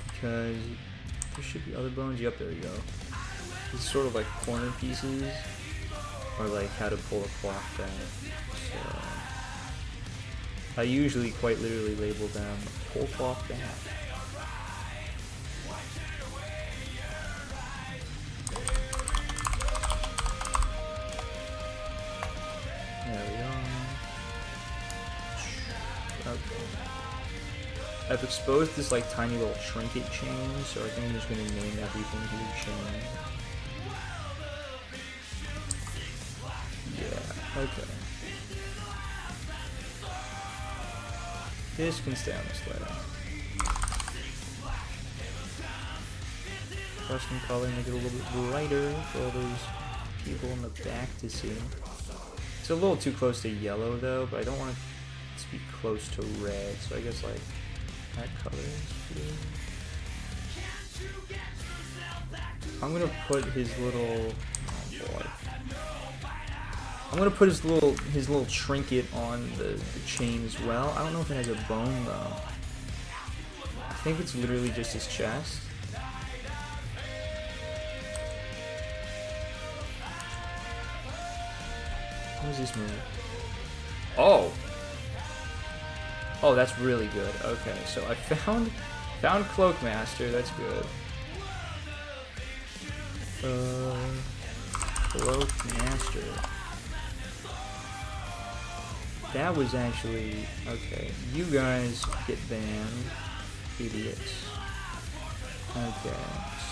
Speaker 2: Because there should be other bones. Yep, there we go. It's sort of like corner pieces. Or like how to pull a cloth back. So I usually quite literally label them whole cloth back. There we are. Okay. I've exposed this like tiny little trinket chain, so I think I'm just gonna name everything here chain. Yeah, okay. This can stay on this letter. Custom color, make it a little bit brighter for all those people in the back to see. It's a little too close to yellow though, but I don't want it to be close to red, so I guess like that color is blue. I'm gonna put his little, oh boy. I'm gonna put his little trinket on the chain as well. I don't know if it has a bone though. I think it's literally just his chest. What is this move? Oh! Oh, that's really good. Okay, so I found Cloak Master, that's good. Cloak Master. That was actually... Okay, you guys get banned. Idiots. Okay,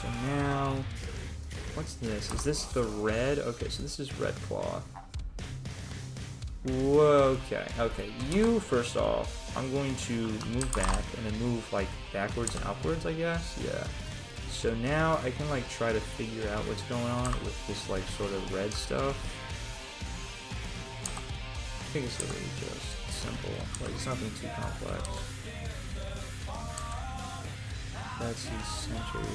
Speaker 2: so now... What's this? Is this the red? Okay, so this is red cloth. Whoa, okay. You, first off, I'm going to move back and then move, like, backwards and upwards, I guess? Yeah. So now I can, like, try to figure out what's going on with this, like, sort of red stuff. I think it's literally just simple. Like, it's nothing too complex. That's the center.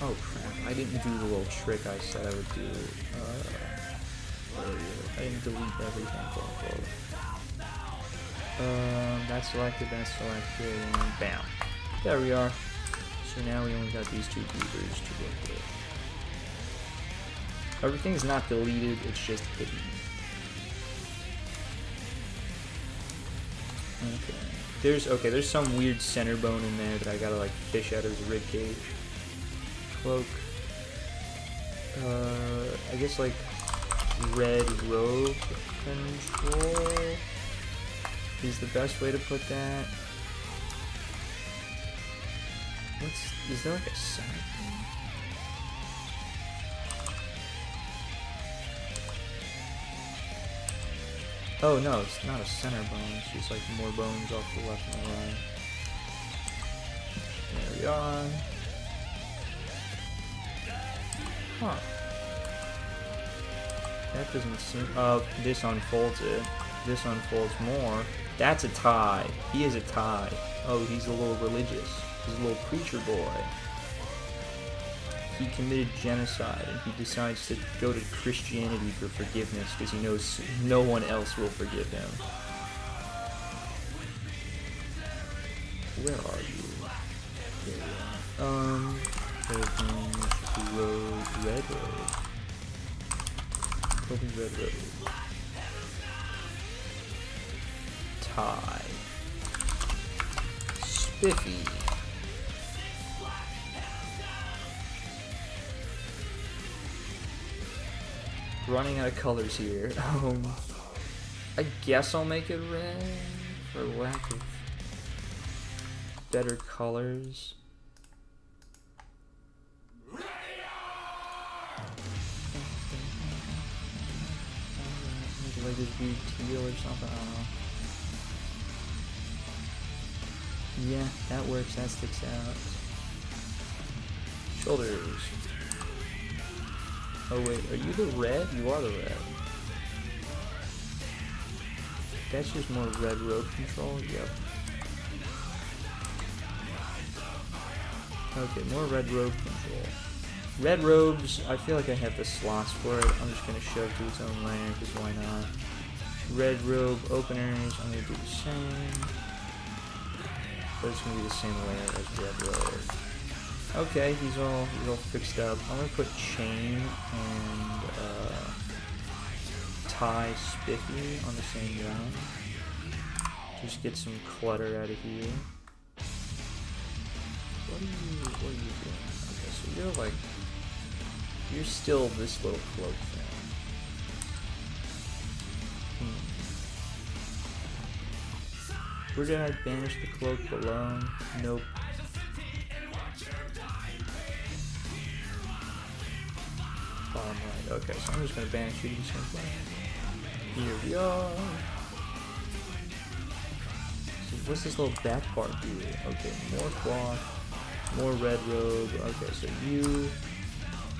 Speaker 2: Oh, crap. I didn't do the little trick I said I would do. I didn't delete everything, quote unquote. That's selected, and bam. There we are. So now we only got these two beavers to work with. Everything's not deleted, it's just hidden. Okay. There's some weird center bone in there that I gotta like fish out of his ribcage. Cloak. I guess like red robe control is the best way to put that. Is there like a center? Oh no, it's not a center bone, it's just like more bones off the left and the right. There we are. Huh. That doesn't seem... this unfolds it. This unfolds more. That's a tie. He is a tie. Oh, he's a little religious. He's a little preacher boy. He committed genocide and he decides to go to Christianity for forgiveness because he knows no one else will forgive him. Where are you? There you are. Red robe. Open red robe. Tie. Spiffy. Running out of colors here. I guess I'll make it red for lack of better colors. Maybe like this weird teal or something, I don't know. Yeah, that works, that sticks out. Shoulders. Oh wait, are you the red? You are the red. That's just more red robe control? Yep. Okay, more red robe control. Red robes, I feel like I have the slots for it. I'm just going to shove to its own layer, because why not? Red robe openers, I'm going to do the same. But it's going to be the same layer as red robe. Okay, he's all fixed up. I'm going to put chain and tie spiffy on the same ground. Just get some clutter out of here. What are you doing? Okay, so you're still this little cloak thing. Where did I banish the cloak below? Nope. Bottom right. Okay, so I'm just gonna banish you to the same place. Here we are. So what's this little back part do? Okay, more cloth, more red robe. Okay, so you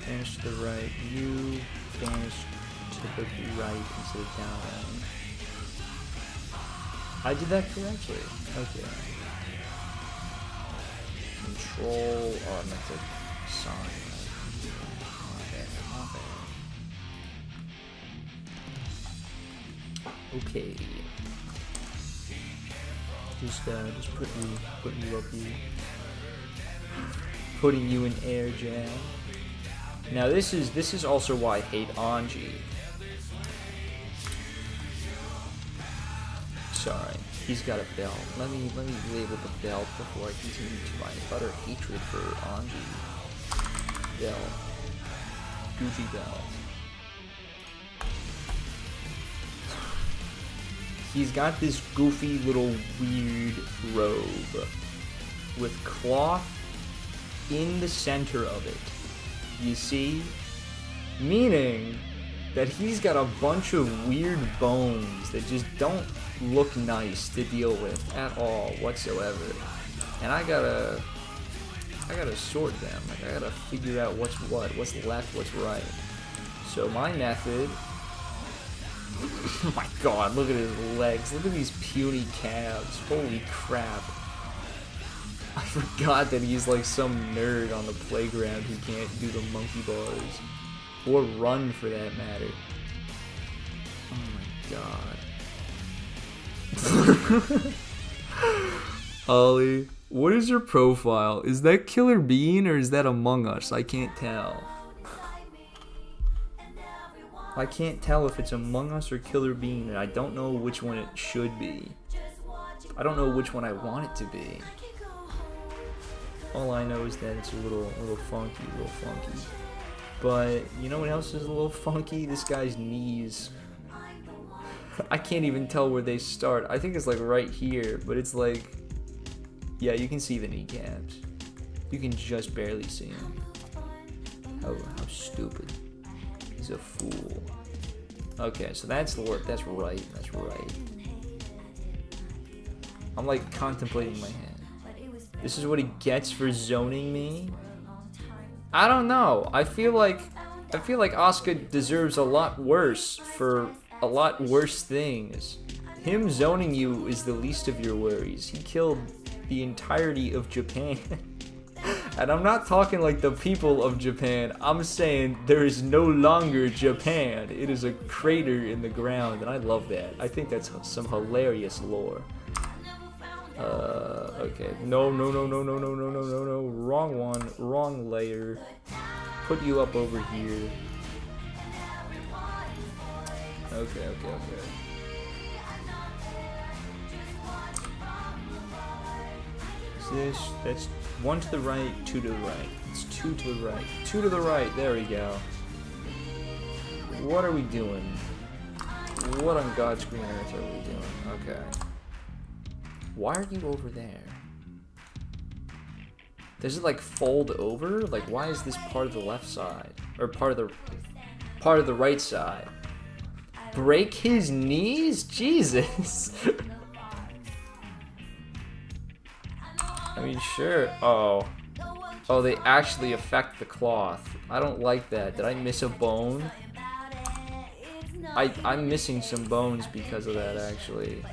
Speaker 2: banish to the right, you banish to the right instead of down. I did that correctly. Okay. Control. Oh, I meant to sign. Okay. Just putting you up here. Putting you in air jam. Now this is also why I hate Anji. Sorry, he's got a belt. Let me label the belt before I continue to my utter hatred for Anji. Belt. Gucci belt. He's got this goofy little weird robe with cloth in the center of it. You see? Meaning that he's got a bunch of weird bones that just don't look nice to deal with at all whatsoever. And I gotta sort them. Like I gotta figure out what's what, what's left, what's right. So my method. Oh my god, look at his legs. Look at these puny calves. Holy crap. I forgot that he's like some nerd on the playground who can't do the monkey bars. Or run for that matter. Oh my god. Ollie, what is your profile? Is that Killer Bean or is that Among Us? I can't tell. I can't tell if it's Among Us or Killer Bean, and I don't know which one it should be. I don't know which one I want it to be. All I know is that it's a little funky. But you know what else is a little funky? This guy's knees. I can't even tell where they start. I think it's like right here, but it's like, yeah, you can see the kneecaps. You can just barely see him. How stupid. He's a fool. Okay, so that's right. I'm like contemplating my hand. This is what he gets for zoning me? I don't know. I feel like Asuka deserves a lot worse for a lot worse things. Him zoning you is the least of your worries. He killed the entirety of Japan. And I'm not talking like the people of Japan. I'm saying there is no longer Japan. It is a crater in the ground, and I love that. I think that's some hilarious lore. Okay. No. Wrong one. Wrong layer. Put you up over here. Okay. That's one to the right, two to the right. It's two to the right. Two to the right, there we go. What are we doing? What on God's green earth are we doing? Okay. Why are you over there? Does it like fold over? Like why is this part of the left side? Or part of the right side? Break his knees? Jesus. I mean, sure. Oh, they actually affect the cloth. I don't like that. Did I miss a bone? I'm missing some bones because of that, actually.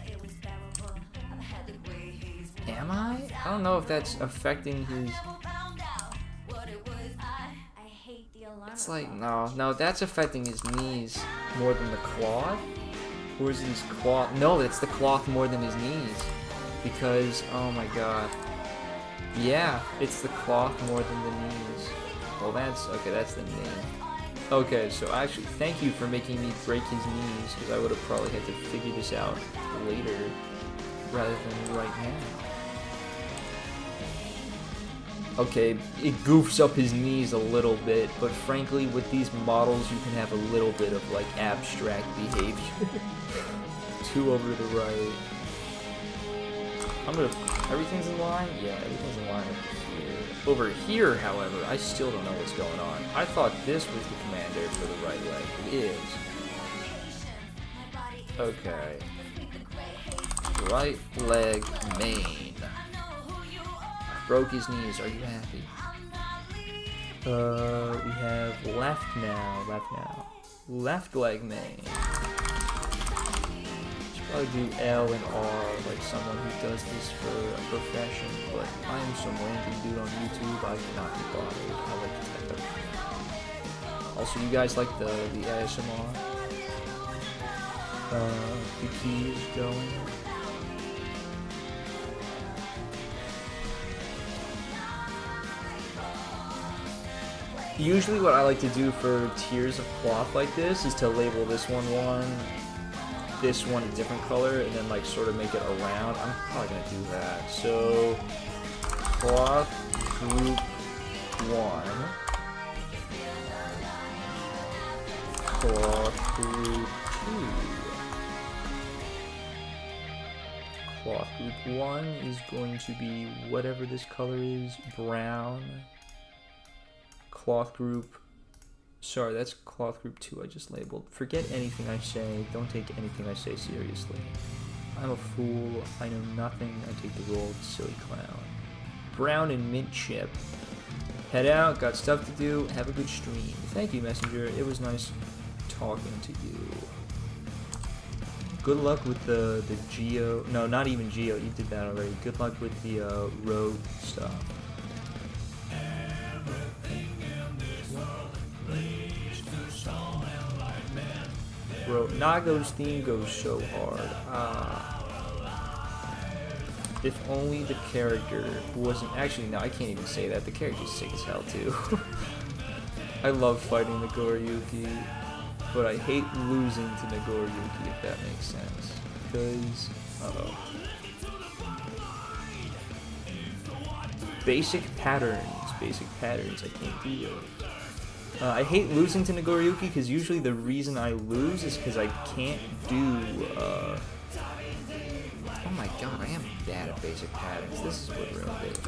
Speaker 2: Am I? I don't know if that's affecting his... It's like, no, that's affecting his knees more than the cloth? Or is his cloth... No, it's the cloth more than his knees. Because, oh my god. Yeah, it's the cloth more than the knees. Well, that's the knee. Okay, so actually, thank you for making me break his knees, because I would have probably had to figure this out later, rather than right now. Okay, it goofs up his knees a little bit, but frankly, with these models, you can have a little bit of, like, abstract behavior. 2 over to the right. Everything's in line? Yeah, everything's in line over here. Over here, however, I still don't know what's going on. I thought this was the commander for the right leg. It is. Okay. Right leg main. I broke his knees. Are you happy? We have left now. Left leg main. Should probably do L and R like someone who does this for a profession, but I am some random dude on YouTube. I cannot be bothered. I like to type everything. Also, you guys like the ASMR? The key is going. Usually what I like to do for tiers of cloth like this is to label this one, this one a different color, and then like sort of make it a round. I'm probably gonna do that. So cloth group 1, cloth group 2. Cloth group 1 is going to be whatever this color is, brown. Cloth group, sorry, that's cloth group 2 I just labeled. Forget anything I say, don't take anything I say seriously. I'm a fool, I know nothing, I take the role of silly clown. Brown and mint chip. Head out, got stuff to do, have a good stream. Thank you, Messenger, it was nice talking to you. Good luck with the Geo, no, not even Geo, you did that already. Good luck with the robe stuff. Bro, Nago's theme goes so hard. If only the character wasn't... Actually, no, I can't even say that. The character's sick as hell, too. I love fighting Nagoriyuki, but I hate losing to Nagoriyuki, if that makes sense. Because... Basic patterns, I can't do it. I hate losing to Nagoriyuki because usually the reason I lose is because I can't do, oh my god, I am bad at basic patterns. This is what ruined it.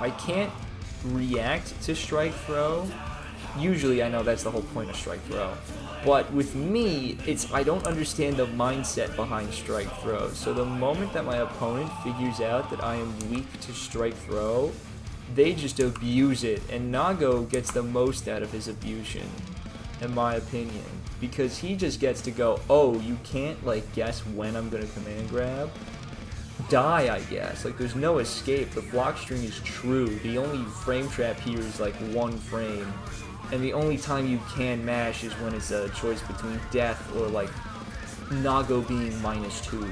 Speaker 2: I can't react to strike throw. Usually I know that's the whole point of strike throw. But with me, I don't understand the mindset behind strike throw. So the moment that my opponent figures out that I am weak to strike throw, they just abuse it, and Nago gets the most out of his abusion, in my opinion, because he just gets to go, oh, you can't, like, guess when I'm gonna command grab? Die, I guess. Like, there's no escape. The block string is true. The only frame trap here is, like, 1 frame, and the only time you can mash is when it's a choice between death or, like, Nago being -2.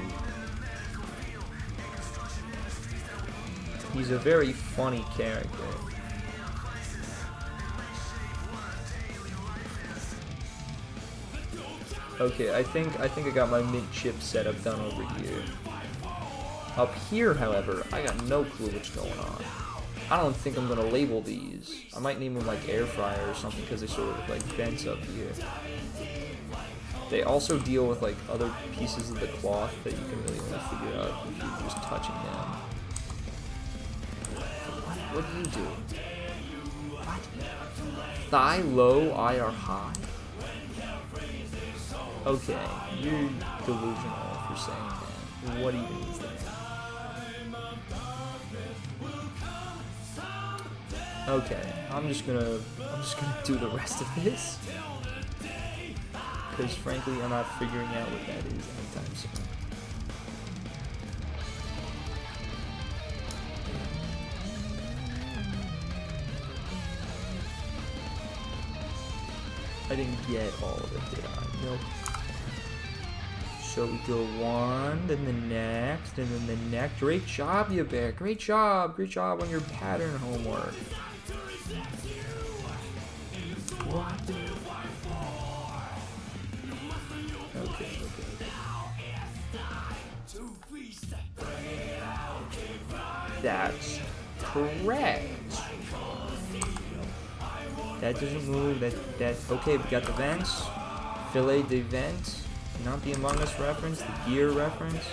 Speaker 2: He's a very funny character. Okay, I think I got my mint chip setup done over here. Up here, however, I got no clue what's going on. I don't think I'm gonna label these. I might name them like air fryer or something because they sort of like vents up here. They also deal with like other pieces of the cloth that you can really only figure out if you're just touching them. What do you do? What? Thigh low, IR high? Okay, you're delusional if you're saying that. What even is that? Okay, I'm just gonna do the rest of this. Because frankly, I'm not figuring out what that is anytime soon. I didn't get all of it, did I? Nope. So we go 1, then the next, and then the next. Great job, you bear. Great job. Great job on your pattern homework. What? Okay. That's correct. That doesn't move. That okay. We got the vents. Filet de vent. Not the Among Us reference. The gear reference.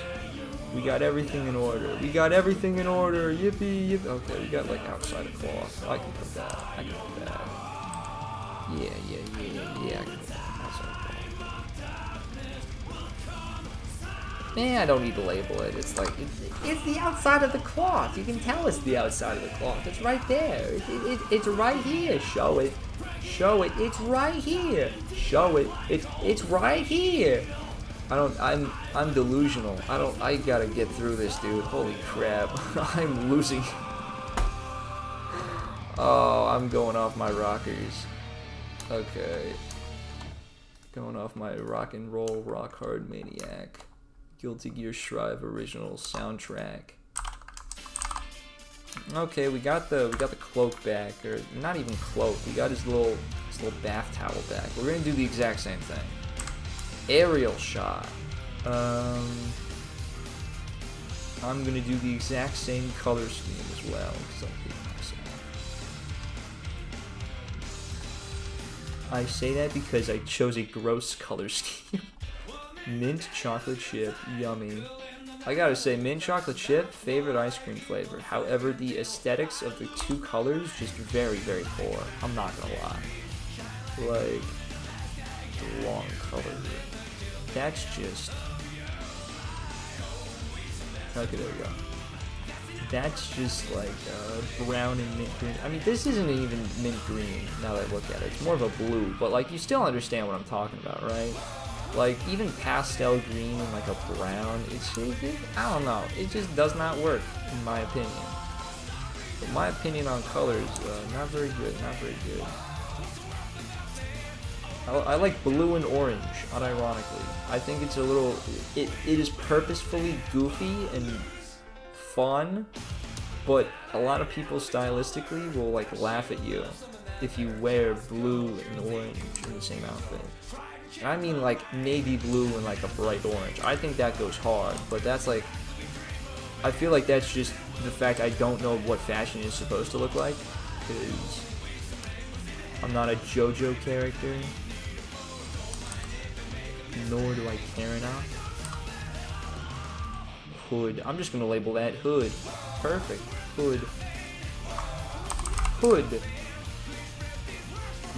Speaker 2: We got everything in order. Yippee, yippee. Okay, we got like outside of cloth. I can put that. Yeah. I can put that outside of cloth. I don't need to label it. It's like, it's the outside of the cloth. You can tell it's the outside of the cloth. It's right there. It's right here. Show it. It's right here. Show it. It's right here. I'm delusional. I gotta get through this, dude. Holy crap. I'm losing. Oh, I'm going off my rockers. Okay. Going off my rock and roll, rock hard maniac. Guilty Gear Strive original soundtrack. Okay, we got the cloak back, or not even cloak. We got his little bath towel back. We're gonna do the exact same thing. Aerial shot. I'm gonna do the exact same color scheme as well, because I'm being myself. I say that because I chose a gross color scheme. Mint chocolate chip, yummy. I gotta say, mint chocolate chip, favorite ice cream flavor. However, the aesthetics of the two colors just very, very poor. I'm not gonna lie. Like, the wrong color here. That's just... Okay, there we go. That's just like brown and mint green. I mean, this isn't even mint green now that I look at it. It's more of a blue, but like, you still understand what I'm talking about, right? Like, even pastel green and like a brown, I don't know. It just does not work, in my opinion. But my opinion on colors, not very good, I like blue and orange, unironically. I think it's a little, it is purposefully goofy and fun, but a lot of people stylistically will like laugh at you if you wear blue and orange in the same outfit. And I mean like navy blue and like a bright orange. I think that goes hard, but that's like, I feel like that's just the fact I don't know what fashion is supposed to look like, because I'm not a JoJo character. Nor do I care enough. Hood. I'm just gonna label that hood. Perfect. Hood.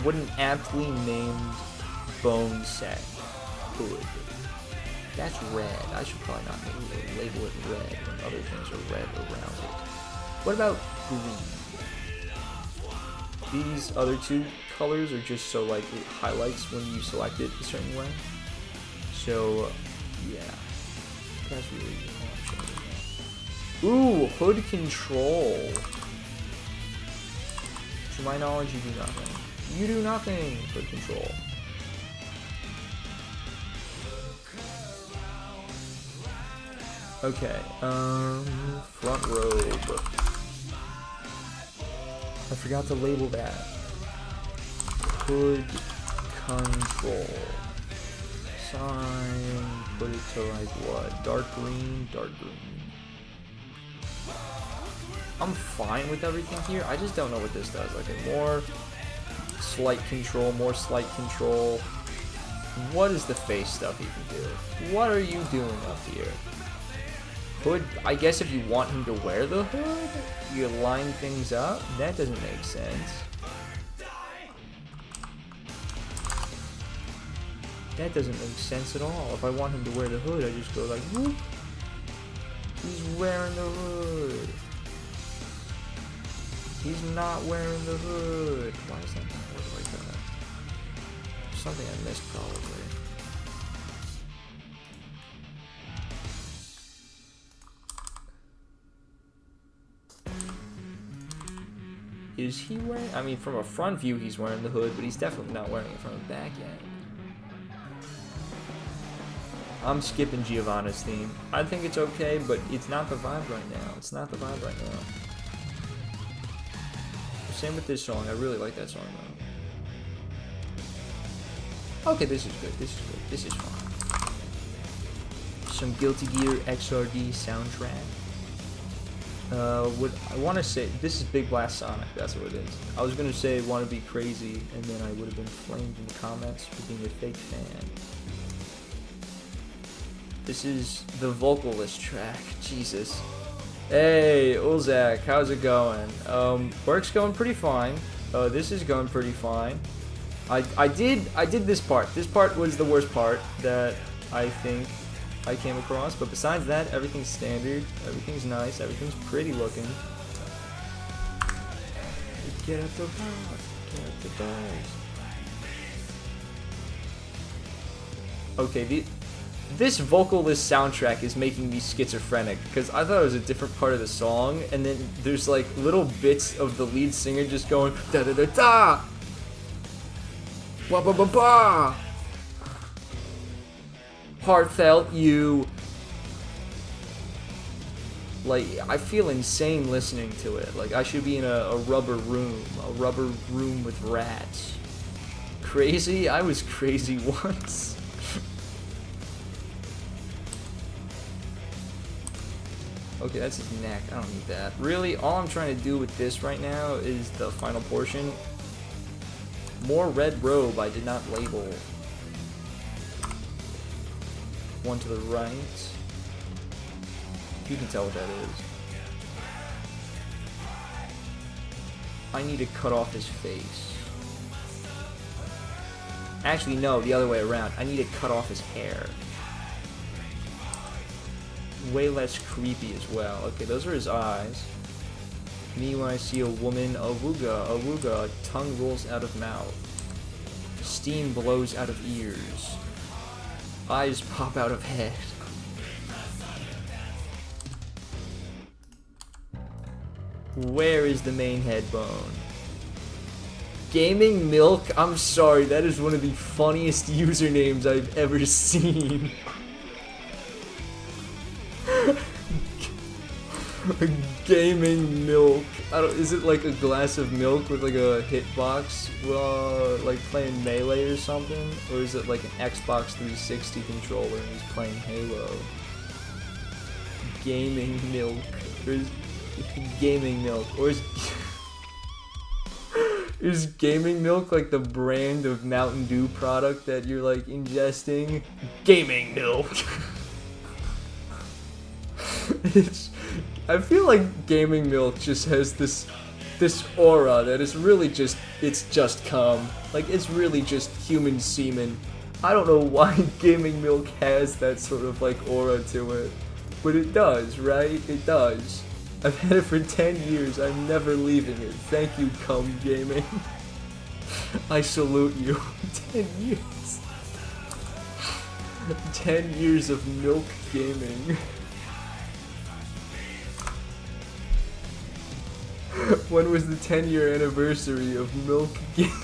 Speaker 2: What an aptly named bone set. Hood. That's red. I should probably not label it red when other things are red around it. What about green? These other two colors are just so like it highlights when you select it a certain way. So, yeah, that's really awesome. Ooh, hood control. To my knowledge, you do nothing. You do nothing, hood control. Okay, front robe. I forgot to label that. Hood control. Put it to like what? Dark green. I'm fine with everything here. I just don't know what this does. Like more slight control. What is the face stuff you can do? What are you doing up here? Hood, I guess if you want him to wear the hood, you line things up. That doesn't make sense. That doesn't make sense at all. If I want him to wear the hood, I just go like, whoop. He's wearing the hood. He's not wearing the hood. Why is that not work like that? Something I missed probably. Is he wearing? I mean, from a front view, he's wearing the hood, but he's definitely not wearing it from the back yet. I'm skipping Giovanna's theme. I think it's okay, but it's not the vibe right now. Same with this song. I really like that song though. Okay, this is good. This is good. This is fine. Some Guilty Gear XRD soundtrack. What I want to say, this is Big Blast Sonic. That's what it is. I was gonna say "Want to Be Crazy," and then I would have been flamed in the comments for being a fake fan. This is the vocalist track. Jesus. Hey, Ulzak, how's it going? Work's going pretty fine. This is going pretty fine. I did this part. This part was the worst part that I think I came across, but besides that, everything's standard, everything's nice, everything's pretty looking. Get up the bar, get up the bars. Okay, this vocalist soundtrack is making me schizophrenic, because I thought it was a different part of the song, and then there's like little bits of the lead singer just going da da da da, wa ba ba ba, heartfelt you. Like, I feel insane listening to it. Like, I should be in a rubber room with rats. Crazy? I was crazy once. Okay, that's his neck. I don't need that. Really, all I'm trying to do with this right now is the final portion. More red robe I did not label. One to the right. You can tell what that is. I need to cut off his face. Actually, no, the other way around. I need to cut off his hair. Way less creepy as well. Okay, those are his eyes. Me when I see a woman, awooga, awooga, tongue rolls out of mouth. Steam blows out of ears. Eyes pop out of head. Where is the main head bone? Gaming Milk? I'm sorry, that is one of the funniest usernames I've ever seen. Gaming Milk. Is it like a glass of milk with like a hitbox, like playing Melee or something? Or is it like an Xbox 360 controller and he's playing Halo? Gaming Milk. Or is Gaming Milk? Or is Gaming Milk like the brand of Mountain Dew product that you're like ingesting? Gaming Milk. I feel like Gaming Milk just has this aura that is really just, it's just cum. Like, it's really just human semen. I don't know why Gaming Milk has that sort of like aura to it, but it does, right? It does. I've had it for 10 years. I'm never leaving it. Thank you, cum gaming. I salute you. 10 years. 10 years of milk gaming. When was the 10-year anniversary of Milk Gaming?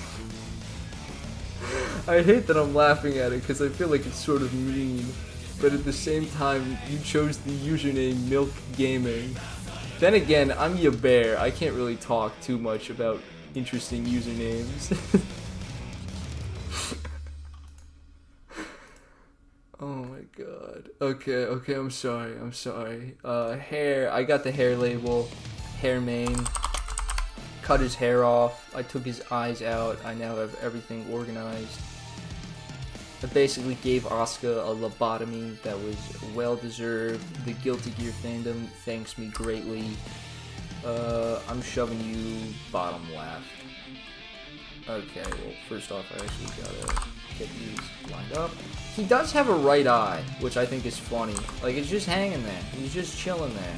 Speaker 2: I hate that I'm laughing at it because I feel like it's sort of mean, but at the same time, you chose the username Milk Gaming. Then again, I'm your bear. I can't really talk too much about interesting usernames. Oh my god. Okay, I'm sorry. Hair, I got the hair label. Hair mane. Cut his hair off. I took his eyes out. I now have everything organized. I basically gave Asuka a lobotomy that was well deserved. The Guilty Gear fandom thanks me greatly. I'm shoving you bottom left. Okay, well, first off, I actually gotta get these lined up. He does have a right eye, which I think is funny. Like, it's just hanging there. He's just chilling there.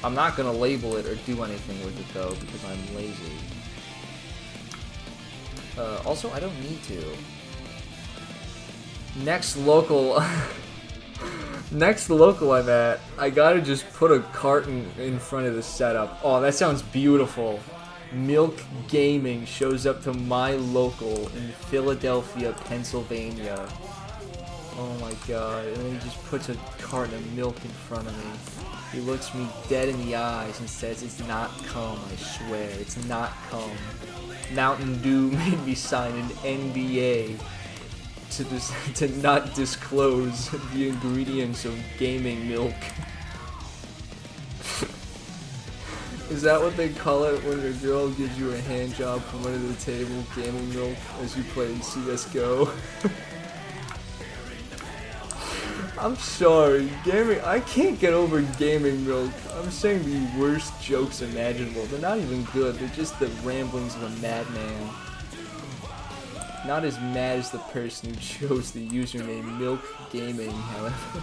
Speaker 2: I'm not gonna label it or do anything with it though, because I'm lazy. Also, I don't need to. Next local I'm at, I gotta just put a carton in front of the setup. Oh, that sounds beautiful. Milk Gaming shows up to my local in Philadelphia, Pennsylvania. Oh my god, and then he just puts a carton of milk in front of me. He looks me dead in the eyes and says, "It's not cum, I swear, it's not cum." Mountain Dew made me sign an NDA. to not disclose the ingredients of gaming milk. Is that what they call it when your girl gives you a hand job from under the table, gaming milk, as you play CS:GO? I'm sorry, I can't get over gaming milk. I'm saying the worst jokes imaginable. They're not even good, they're just the ramblings of a madman. Not as mad as the person who chose the username Milk Gaming, however.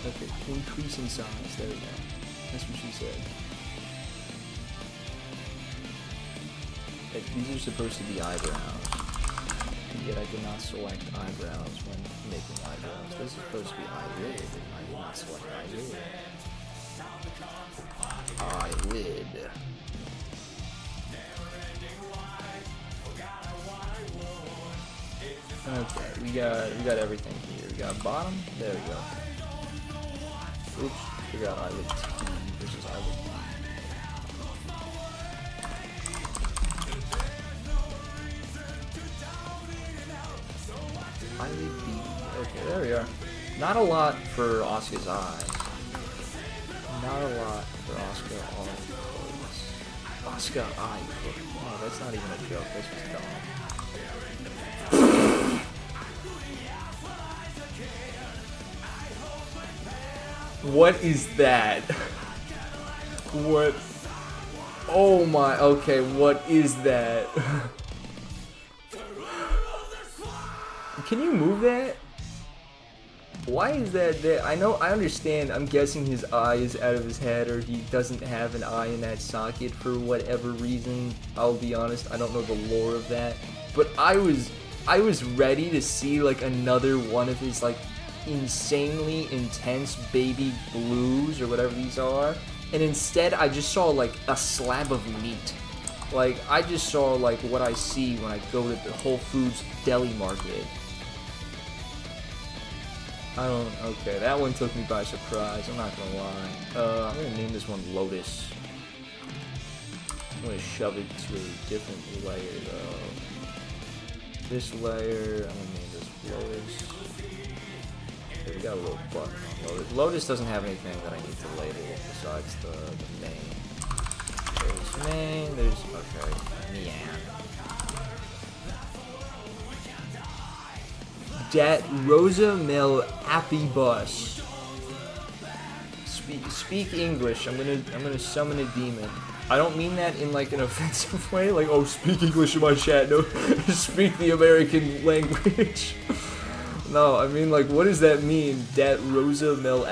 Speaker 2: Okay, increase in size, there we go. That's what she said. These are supposed to be eyebrows. Yet I did not select eyebrows when making eyebrows. This is supposed to be eyelid, and I did not select eyelid. Eyelid. Okay, we got everything here. We got bottom. There we go. Oops, we got eyelid T versus eyelid T. Eyelid B. Okay, there we are. Not a lot for Asuka's eye. Not a lot for Asuka on clothes. Asuka eye. Oh, that's not even a joke. That's just dumb. What is that? What? Oh my, okay, what is that? Can you move that? Why is that there? I understand, I'm guessing his eye is out of his head, or he doesn't have an eye in that socket for whatever reason. I'll be honest, I don't know the lore of that. But I was ready to see like another one of his like insanely intense baby blues or whatever these are, and instead I just saw like a slab of meat. Like I just saw like what I see when I go to the Whole Foods deli market. Okay, that one took me by surprise, I'm not gonna lie. I'm gonna name this one Lotus. I'm gonna shove it to a different layer though. This layer, I'm gonna name this Lotus. Okay, we got a little button on Lotus. Lotus doesn't have anything that I need to label besides the main. There's main, there's, okay, yeah. Dat Rosa Mel Appy Bus. Speak English. I'm gonna summon a demon. I don't mean that in like an offensive way, like, oh, speak English in my chat. No, speak the American language. No, I mean like, what does that mean? Dat Rosa Mel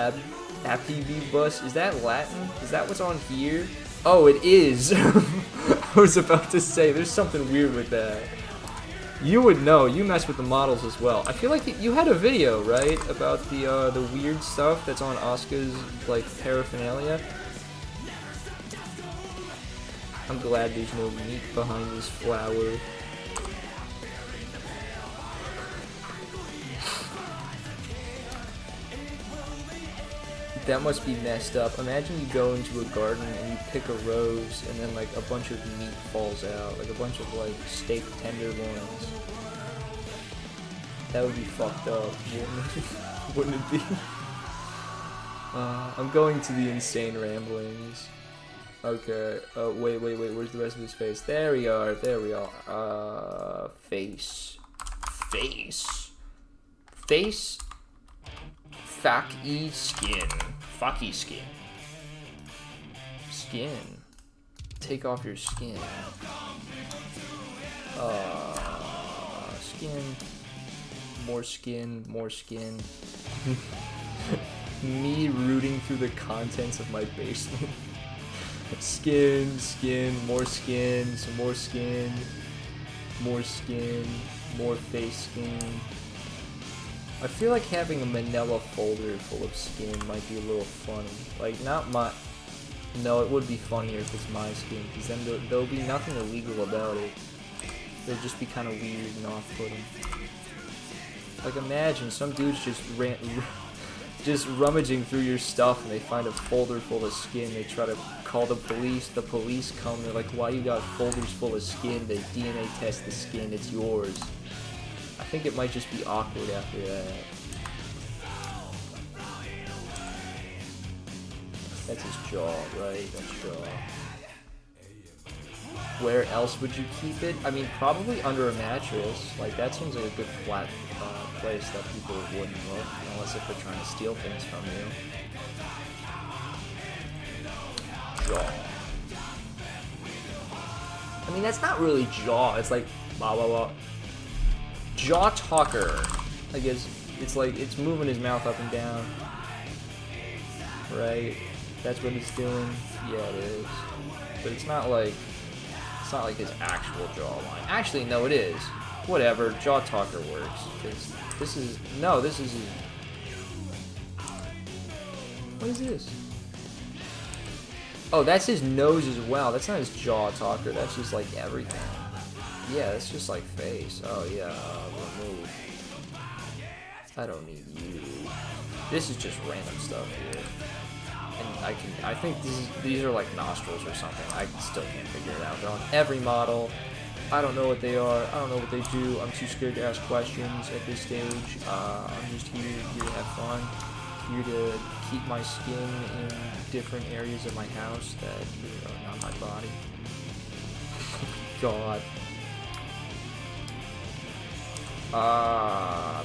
Speaker 2: Appy Bus? Is that Latin? Is that what's on here? Oh, it is. I was about to say, there's something weird with that. You would know. You mess with the models as well. I feel like you had a video, right, about the weird stuff that's on Asuka's like paraphernalia. I'm glad there's no meat behind this flower. That must be messed up. Imagine you go into a garden and you pick a rose and then like a bunch of meat falls out. Like a bunch of like steak tenderloins. That would be fucked up, wouldn't it be? I'm going to the insane ramblings. Okay, wait, where's the rest of his face? There we are, face. Fucky skin. Fucky skin. Skin. Take off your skin. Skin. More skin. Me rooting through the contents of my basement. Skin, more skin, some more skin, more face skin. I feel like having a manila folder full of skin might be a little funny. Like, no, it would be funnier if it's my skin, because then there'll be nothing illegal about it. It'll just be kind of weird and off-putting. Like, imagine some dudes just just rummaging through your stuff and they find a folder full of skin. They try to call the police come, they're like, why you got folders full of skin? They DNA test the skin, it's yours. I think it might just be awkward after that. That's his jaw, right? That's jaw. Where else would you keep it? I mean, probably under a mattress. Like, that seems like a good flat place that people wouldn't look, unless if they're trying to steal things from you. Jaw. I mean, that's not really jaw. It's like, blah, blah, blah. Jaw talker. I guess it's like, it's moving his mouth up and down. Right? That's what he's doing. Yeah, it is. But it's not like his actual jawline. Actually, no, it is. Whatever, jaw talker works. Because this is his... What is this? Oh, that's his nose as well. That's not his jaw talker. That's just like everything. Yeah, that's just like face. Oh yeah, remove. I don't need you. This is just random stuff here. And I think these are like nostrils or something. I still can't figure it out. They're on every model. I don't know what they are. I don't know what they do. I'm too scared to ask questions at this stage. I'm just here to have fun. Here to keep my skin in different areas of my house that are not my body. God.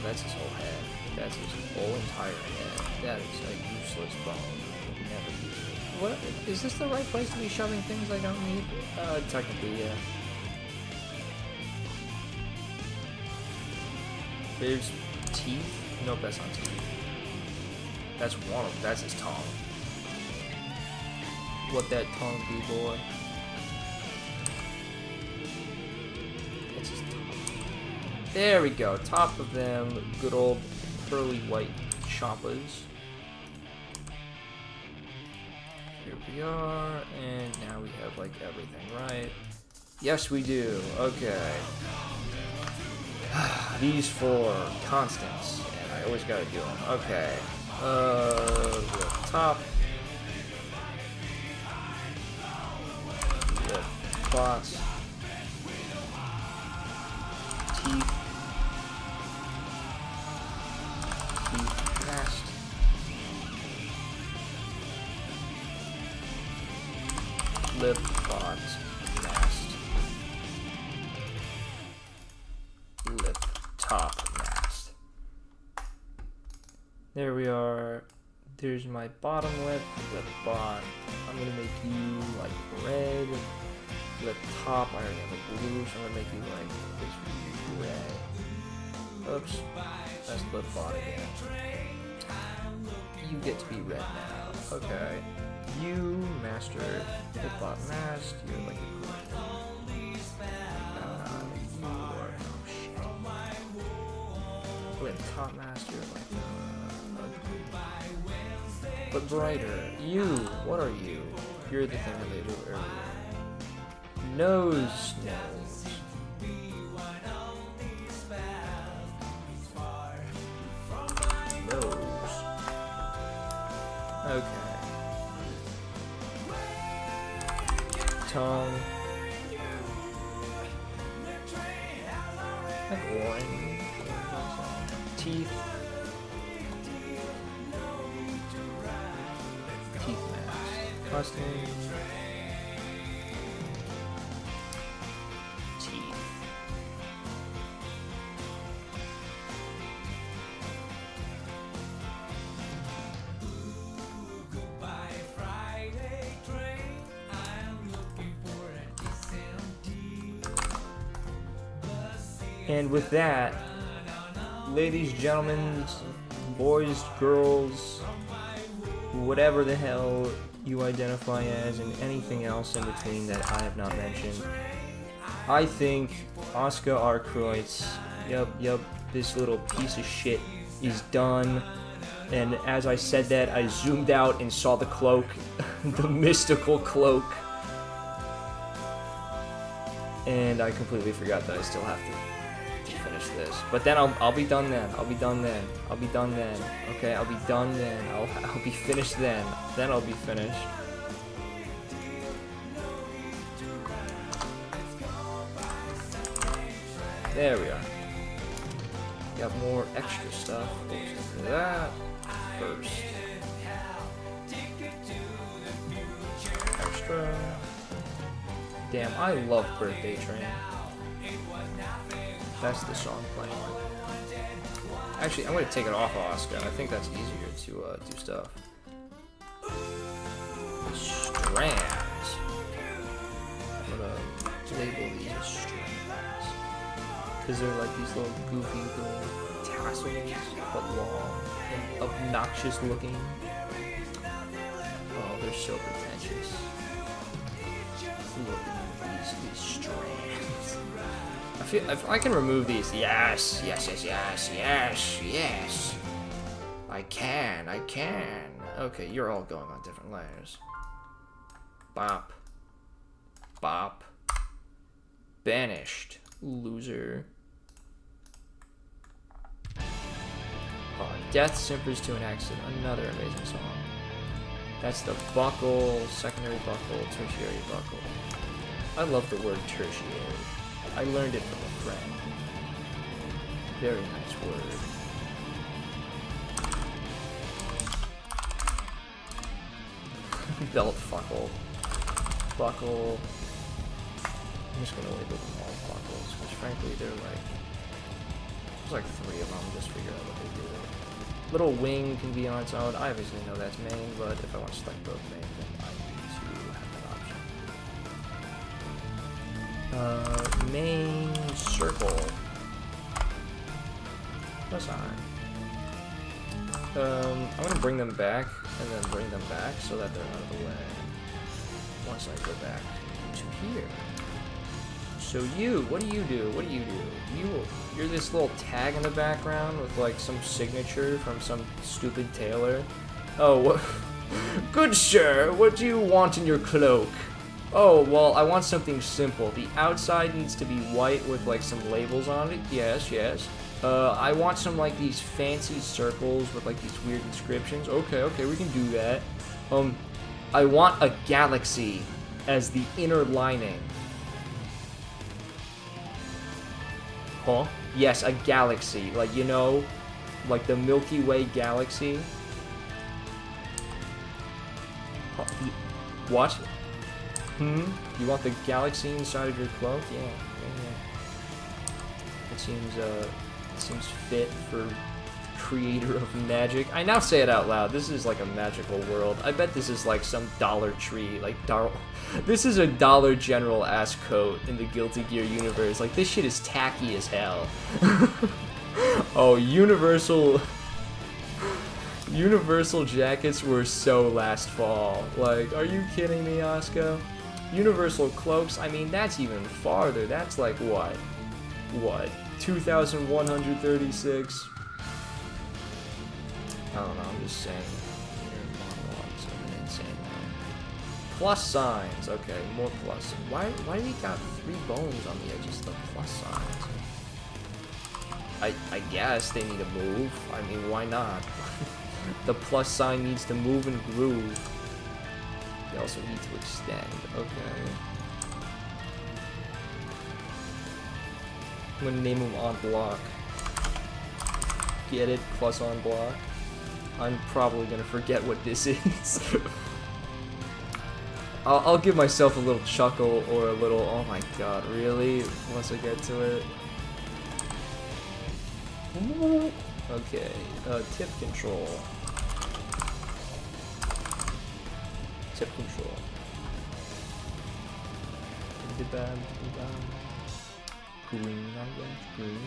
Speaker 2: That's his whole head. That's his whole entire head. That is a useless bone. Never use it. What? Is this the right place to be shoving things I don't need? Technically, yeah. There's teeth? Nope, that's not teeth. That's one of them. That's his tongue. What that tongue be, boy? That's his tongue. There we go. Top of them. Good old pearly white choppers. Here we are. And now we have like everything, right? Yes, we do. Okay. These four constants. And I always gotta do them. Okay. The top, the box, teeth, nest, lip, box, nest, lip, top, nest. There we are. There's my bottom lip bottom. I'm gonna make you like red. Lip top, I already have a blue, so I'm gonna make you like this red. Oops, that's lip bottom again. You get to be red now. Okay. You, master, lip bottom mask, you're like a green. You are, oh shit. Lip top master, like but brighter. You, what are you? You're the thing that they do earlier. Nose. Nose. Okay. Tongue. Like orange. Teeth. Costume. Teeth. And with that, ladies, gentlemen, boys, girls, whatever the hell you identify as, and anything else in between that I have not mentioned, I think Asuka Arkreutz, yep, this little piece of shit is done. And as I said that, I zoomed out and saw the cloak, the mystical cloak. And I completely forgot that I still have to finish finish this. But then I'll be done then. I'll be done then. I'll be done then. Okay, I'll be done then. I'll be finished then. Then I'll be finished. There we are. Got more extra stuff. We'll do that first. Extra. Damn, I love Birthday Train. That's the song playing. Actually, I'm gonna take it off Asuka. I think that's easier to do stuff. Strands. I'm gonna label these as strands. Because they're like these little goofy little tassels, but long and obnoxious looking. Oh, they're so pretentious. Look at these strands. I feel if I can remove these, yes. I can. Okay, you're all going on different layers. Bop. Bop. Banished. Loser. Oh, Death Simpers to an Exit. Another amazing song. That's the buckle, secondary buckle, tertiary buckle. I love the word tertiary. I learned it from a friend. Very nice word. Belt buckle. Buckle. I'm just gonna label them all buckles, because frankly they're like, there's like 3 of them, just figure out what they do. Little wing can be on its own. I obviously know that's main, but if I want to select both main, then I need to have that option. Main circle. That's on. I'm gonna bring them back and then bring them back so that they're out of the way. Once I go back to here. So you, what do you do? What do you do? You're this little tag in the background with like some signature from some stupid tailor. Oh, what? Good sir, what do you want in your cloak? Oh, well, I want something simple. The outside needs to be white with like some labels on it. Yes. I want some like these fancy circles with like these weird inscriptions. Okay, we can do that. I want a galaxy as the inner lining. Huh? Yes, a galaxy. Like, you know, like the Milky Way galaxy. Huh? What? You want the galaxy inside of your cloak? Yeah. It seems fit for the creator of magic. I now say it out loud. This is like a magical world. I bet this is like some Dollar Tree, like this is a Dollar General ass coat in the Guilty Gear universe. Like, this shit is tacky as hell. Oh, Universal jackets were so last fall. Like, are you kidding me, Asuka? Universal cloaks, I mean, that's even farther. That's like what? 2,136? I don't know, I'm just saying. Monologues of an insane man. Plus signs, okay, more plus. Why do we got 3 bones on the edges of the plus signs? I guess they need to move. I mean, why not? The plus sign needs to move and groove. They also need to extend. Okay. I'm gonna name them on block. Get it? Plus on block. I'm probably gonna forget what this is. I'll give myself a little chuckle or a little, oh my god, really? Once I get to it. Okay, tip control. Tip control. Green, I guess. Green.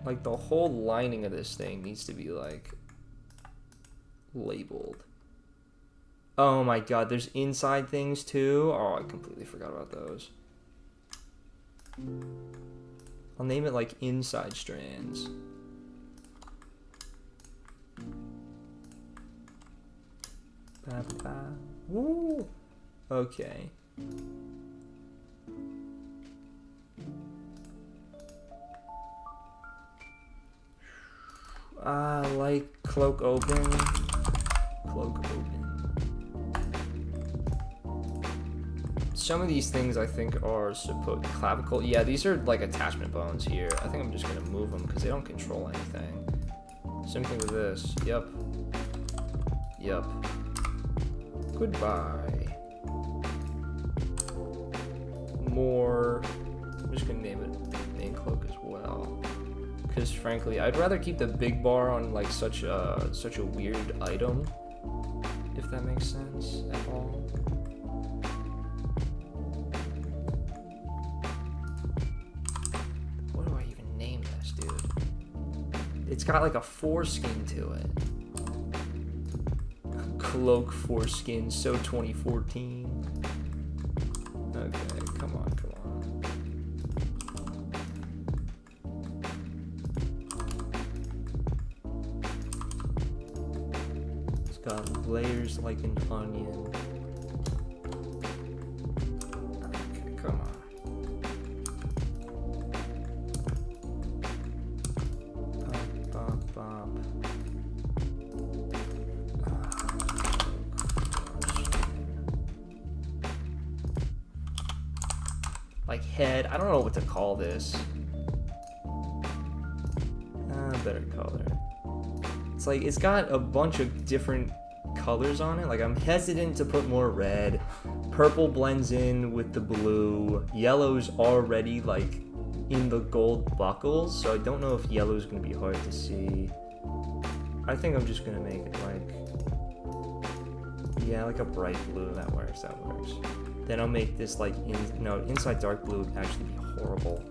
Speaker 2: Like, the whole lining of this thing needs to be, like, labeled. Oh my god, there's inside things too? Oh, I completely forgot about those. I'll name it, like, inside strands. Woo! Okay. Like cloak open. Cloak open. Some of these things I think are supposed clavicle. Yeah, these are like attachment bones here. I think I'm just gonna move them because they don't control anything. Same thing with this. Yep. Yep. Goodbye. More. I'm just gonna name it main cloak as well. Because frankly, I'd rather keep the big bar on like such a weird item, if that makes sense at all. What do I even name this, dude? It's got like a foreskin to it. Cloak foreskin, so 2014. Okay, come on, come on. It's got layers like an onion. Okay, come on. Bop, bop, bop. Like head, I don't know what to call this. Better color. It's like, it's got a bunch of different colors on it. Like, I'm hesitant to put more red. Purple blends in with the blue. Yellow's already like in the gold buckles, so I don't know if yellow's gonna be hard to see. I think I'm just gonna make it like, yeah, like a bright blue. That works, that works. Then I'll make this like, inside dark blue would actually be horrible.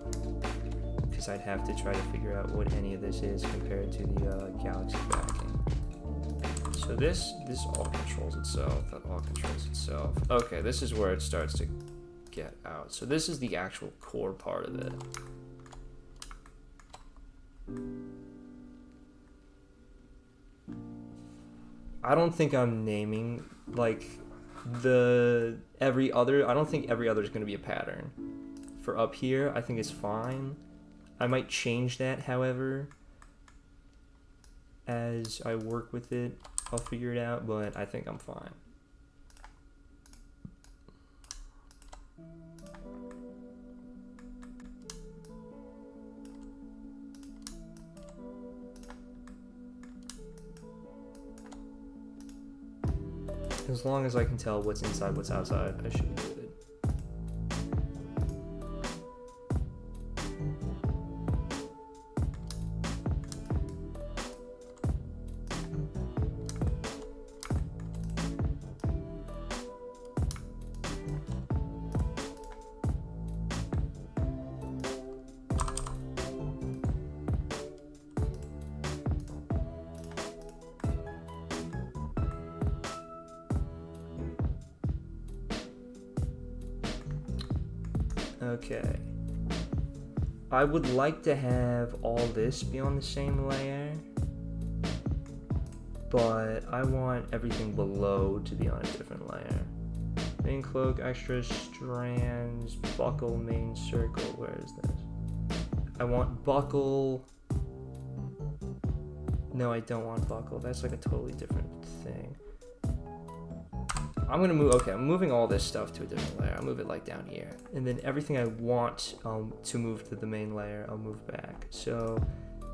Speaker 2: Because I'd have to try to figure out what any of this is compared to the galaxy backing. So this all controls itself, that all controls itself. Okay, this is where it starts to get out. So this is the actual core part of it. I don't think I'm naming, like, every other, I don't think every other is going to be a pattern. For up here, I think it's fine. I might change that, however, as I work with it. I'll figure it out, but I think I'm fine. As long as I can tell what's inside, what's outside, I should be good. Okay. I would like to have all this be on the same layer, but I want everything below to be on a different layer. Main cloak, extra strands, buckle, main circle. Where is this? I want buckle. No, I don't want buckle. That's like a totally different thing. I'm gonna move, okay, I'm moving all this stuff to a different layer. I'll move it like down here. And then everything I want to move to the main layer, I'll move back. So,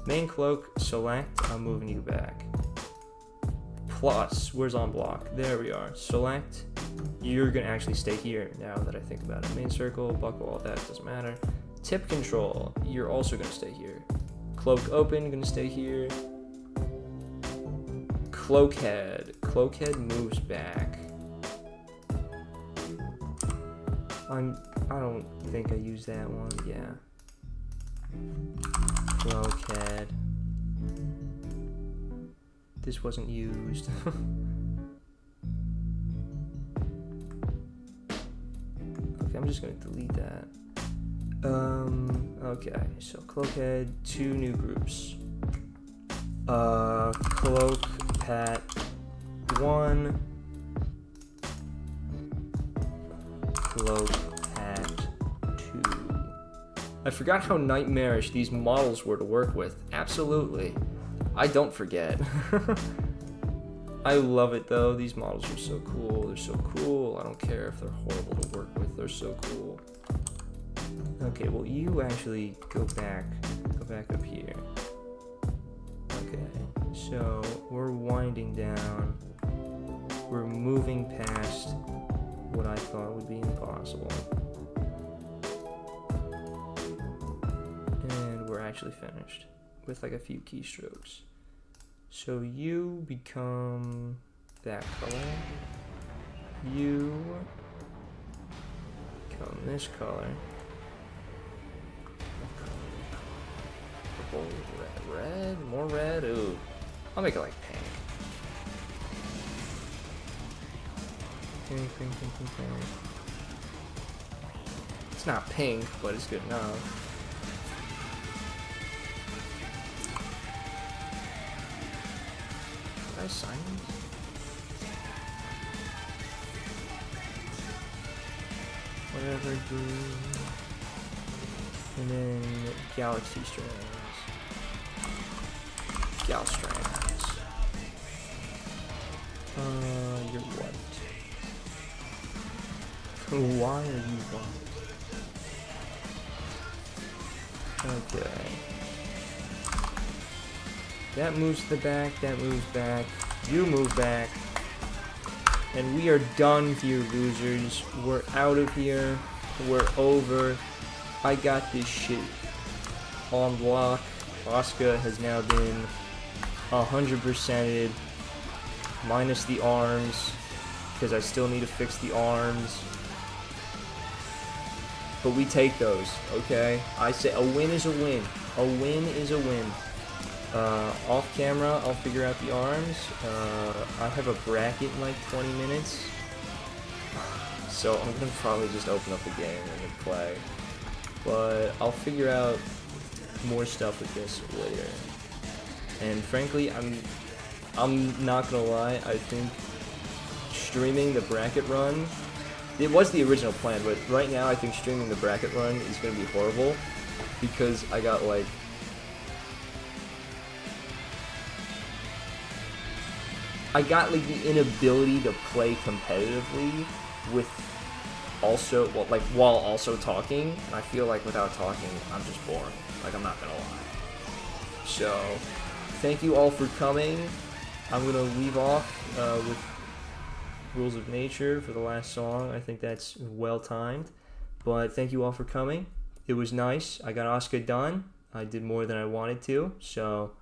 Speaker 2: main cloak, select, I'm moving you back. Plus, where's on block? There we are. Select, you're gonna actually stay here now that I think about it. Main circle, buckle, all that, doesn't matter. Tip control, you're also gonna stay here. Cloak open, gonna stay here. Cloak head moves back. I don't think I used that one. Yeah. Cloak head. This wasn't used. Okay, I'm just gonna delete that. Okay, so cloak head, 2 new groups. Cloak pat 1. Cloak hat 2. I forgot how nightmarish these models were to work with. Absolutely. I don't forget. I love it though. These models are so cool. They're so cool. I don't care if they're horrible to work with. They're so cool. Okay, well you actually go back up here. Okay, so we're winding down. We're moving past what I thought would be impossible. And we're actually finished with like a few keystrokes. So you become that color. You become this color. Purple, red, more red. Ooh, I'll make it like pink. Pink. It's not pink, but it's good enough. Did I sign these? Whatever, dude. And then galaxy strands. Gal strands. You're white. Why are you white? Okay. That moves to the back, that moves back, you move back. And we are done here, losers. We're out of here. We're over. I got this shit on lock. Asuka has now been 100%ed, minus the arms, because I still need to fix the arms. But we take those, okay? I say a win is a win. A win is a win. Off camera, I'll figure out the arms. I have a bracket in like 20 minutes. So I'm gonna probably just open up the game and then play. But I'll figure out more stuff with this later. And frankly, I'm not gonna lie, I think streaming the bracket run, it was the original plan, but right now I think streaming the bracket run is gonna be horrible because I got like the inability to play competitively with also, while also talking. And I feel like without talking, I'm just bored. Like, I'm not gonna lie. So, thank you all for coming. I'm gonna leave off with Rules of Nature for the last song. I think that's well timed. But thank you all for coming. It was nice. I got Asuka done. I did more than I wanted to. So,